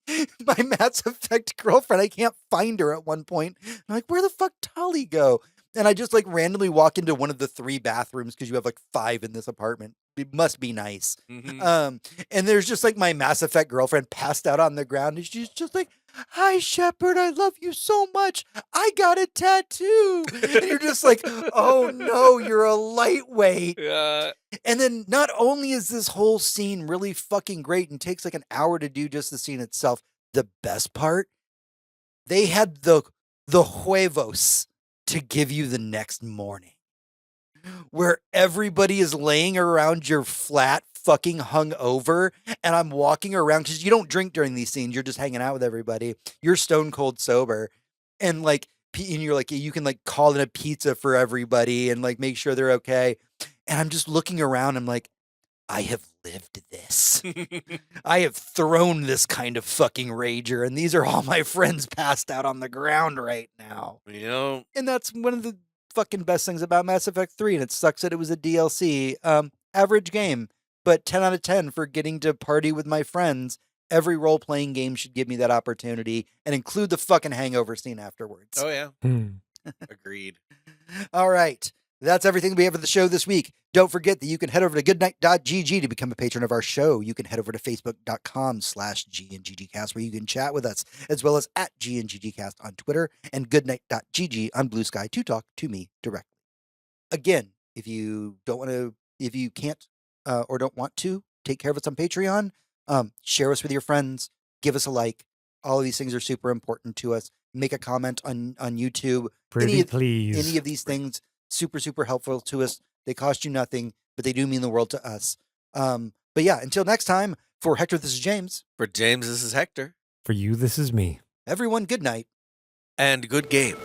S1: my Mass Effect girlfriend, I can't find her at one point. I'm like, where the fuck Tali go? And I just, like, randomly walk into one of the 3 bathrooms because you have, like, 5 in this apartment. It must be nice.
S2: Mhm.
S1: And there's just, like, my Mass Effect girlfriend passed out on the ground, and she's just like, hi, Shepard, I love you so much. I got a tattoo. And you're just like, oh, no, you're a lightweight. And then not only is this whole scene really fucking great and takes like an hour to do just the scene itself, the best part, they had the huevos to give you the next morning, where everybody is laying around your flat fucking hungover, and I'm walking around because you don't drink during these scenes. You're just hanging out with everybody. You're stone cold sober, and like, and you're like, you can like call in a pizza for everybody and like make sure they're okay. And I'm just looking around. I'm like, I have lived this. I have thrown this kind of fucking rager, and these are all my friends passed out on the ground right now.
S2: You know,
S1: And that's one of the fucking best things about Mass Effect 3, and it sucks that it was a DLC. Average game, but 10 out of 10 for getting to party with my friends. Every role-playing game should give me that opportunity and include the fucking hangover scene afterwards.
S2: oh yeah,
S3: Hmm.
S2: agreed.
S1: All right. That's everything we have for the show this week. Don't forget that you can head over to goodnight.gg to become a patron of our show. You can head over to facebook.com/GNGGcast where you can chat with us, as well as at GNGGcast on Twitter and goodnight.gg on Blue Sky to talk to me directly. Again, if you can't or don't want to take care of us on Patreon, share us with your friends, give us a like. All of these things are super important to us. Make a comment on YouTube.
S3: Pretty please.
S1: Any of these things, super, super helpful to us. They cost you nothing, but they do mean the world to us. But yeah, until next time, for Hector, this is James.
S2: For James, this is Hector.
S3: For you, this is me.
S1: Everyone, good night.
S2: And good game.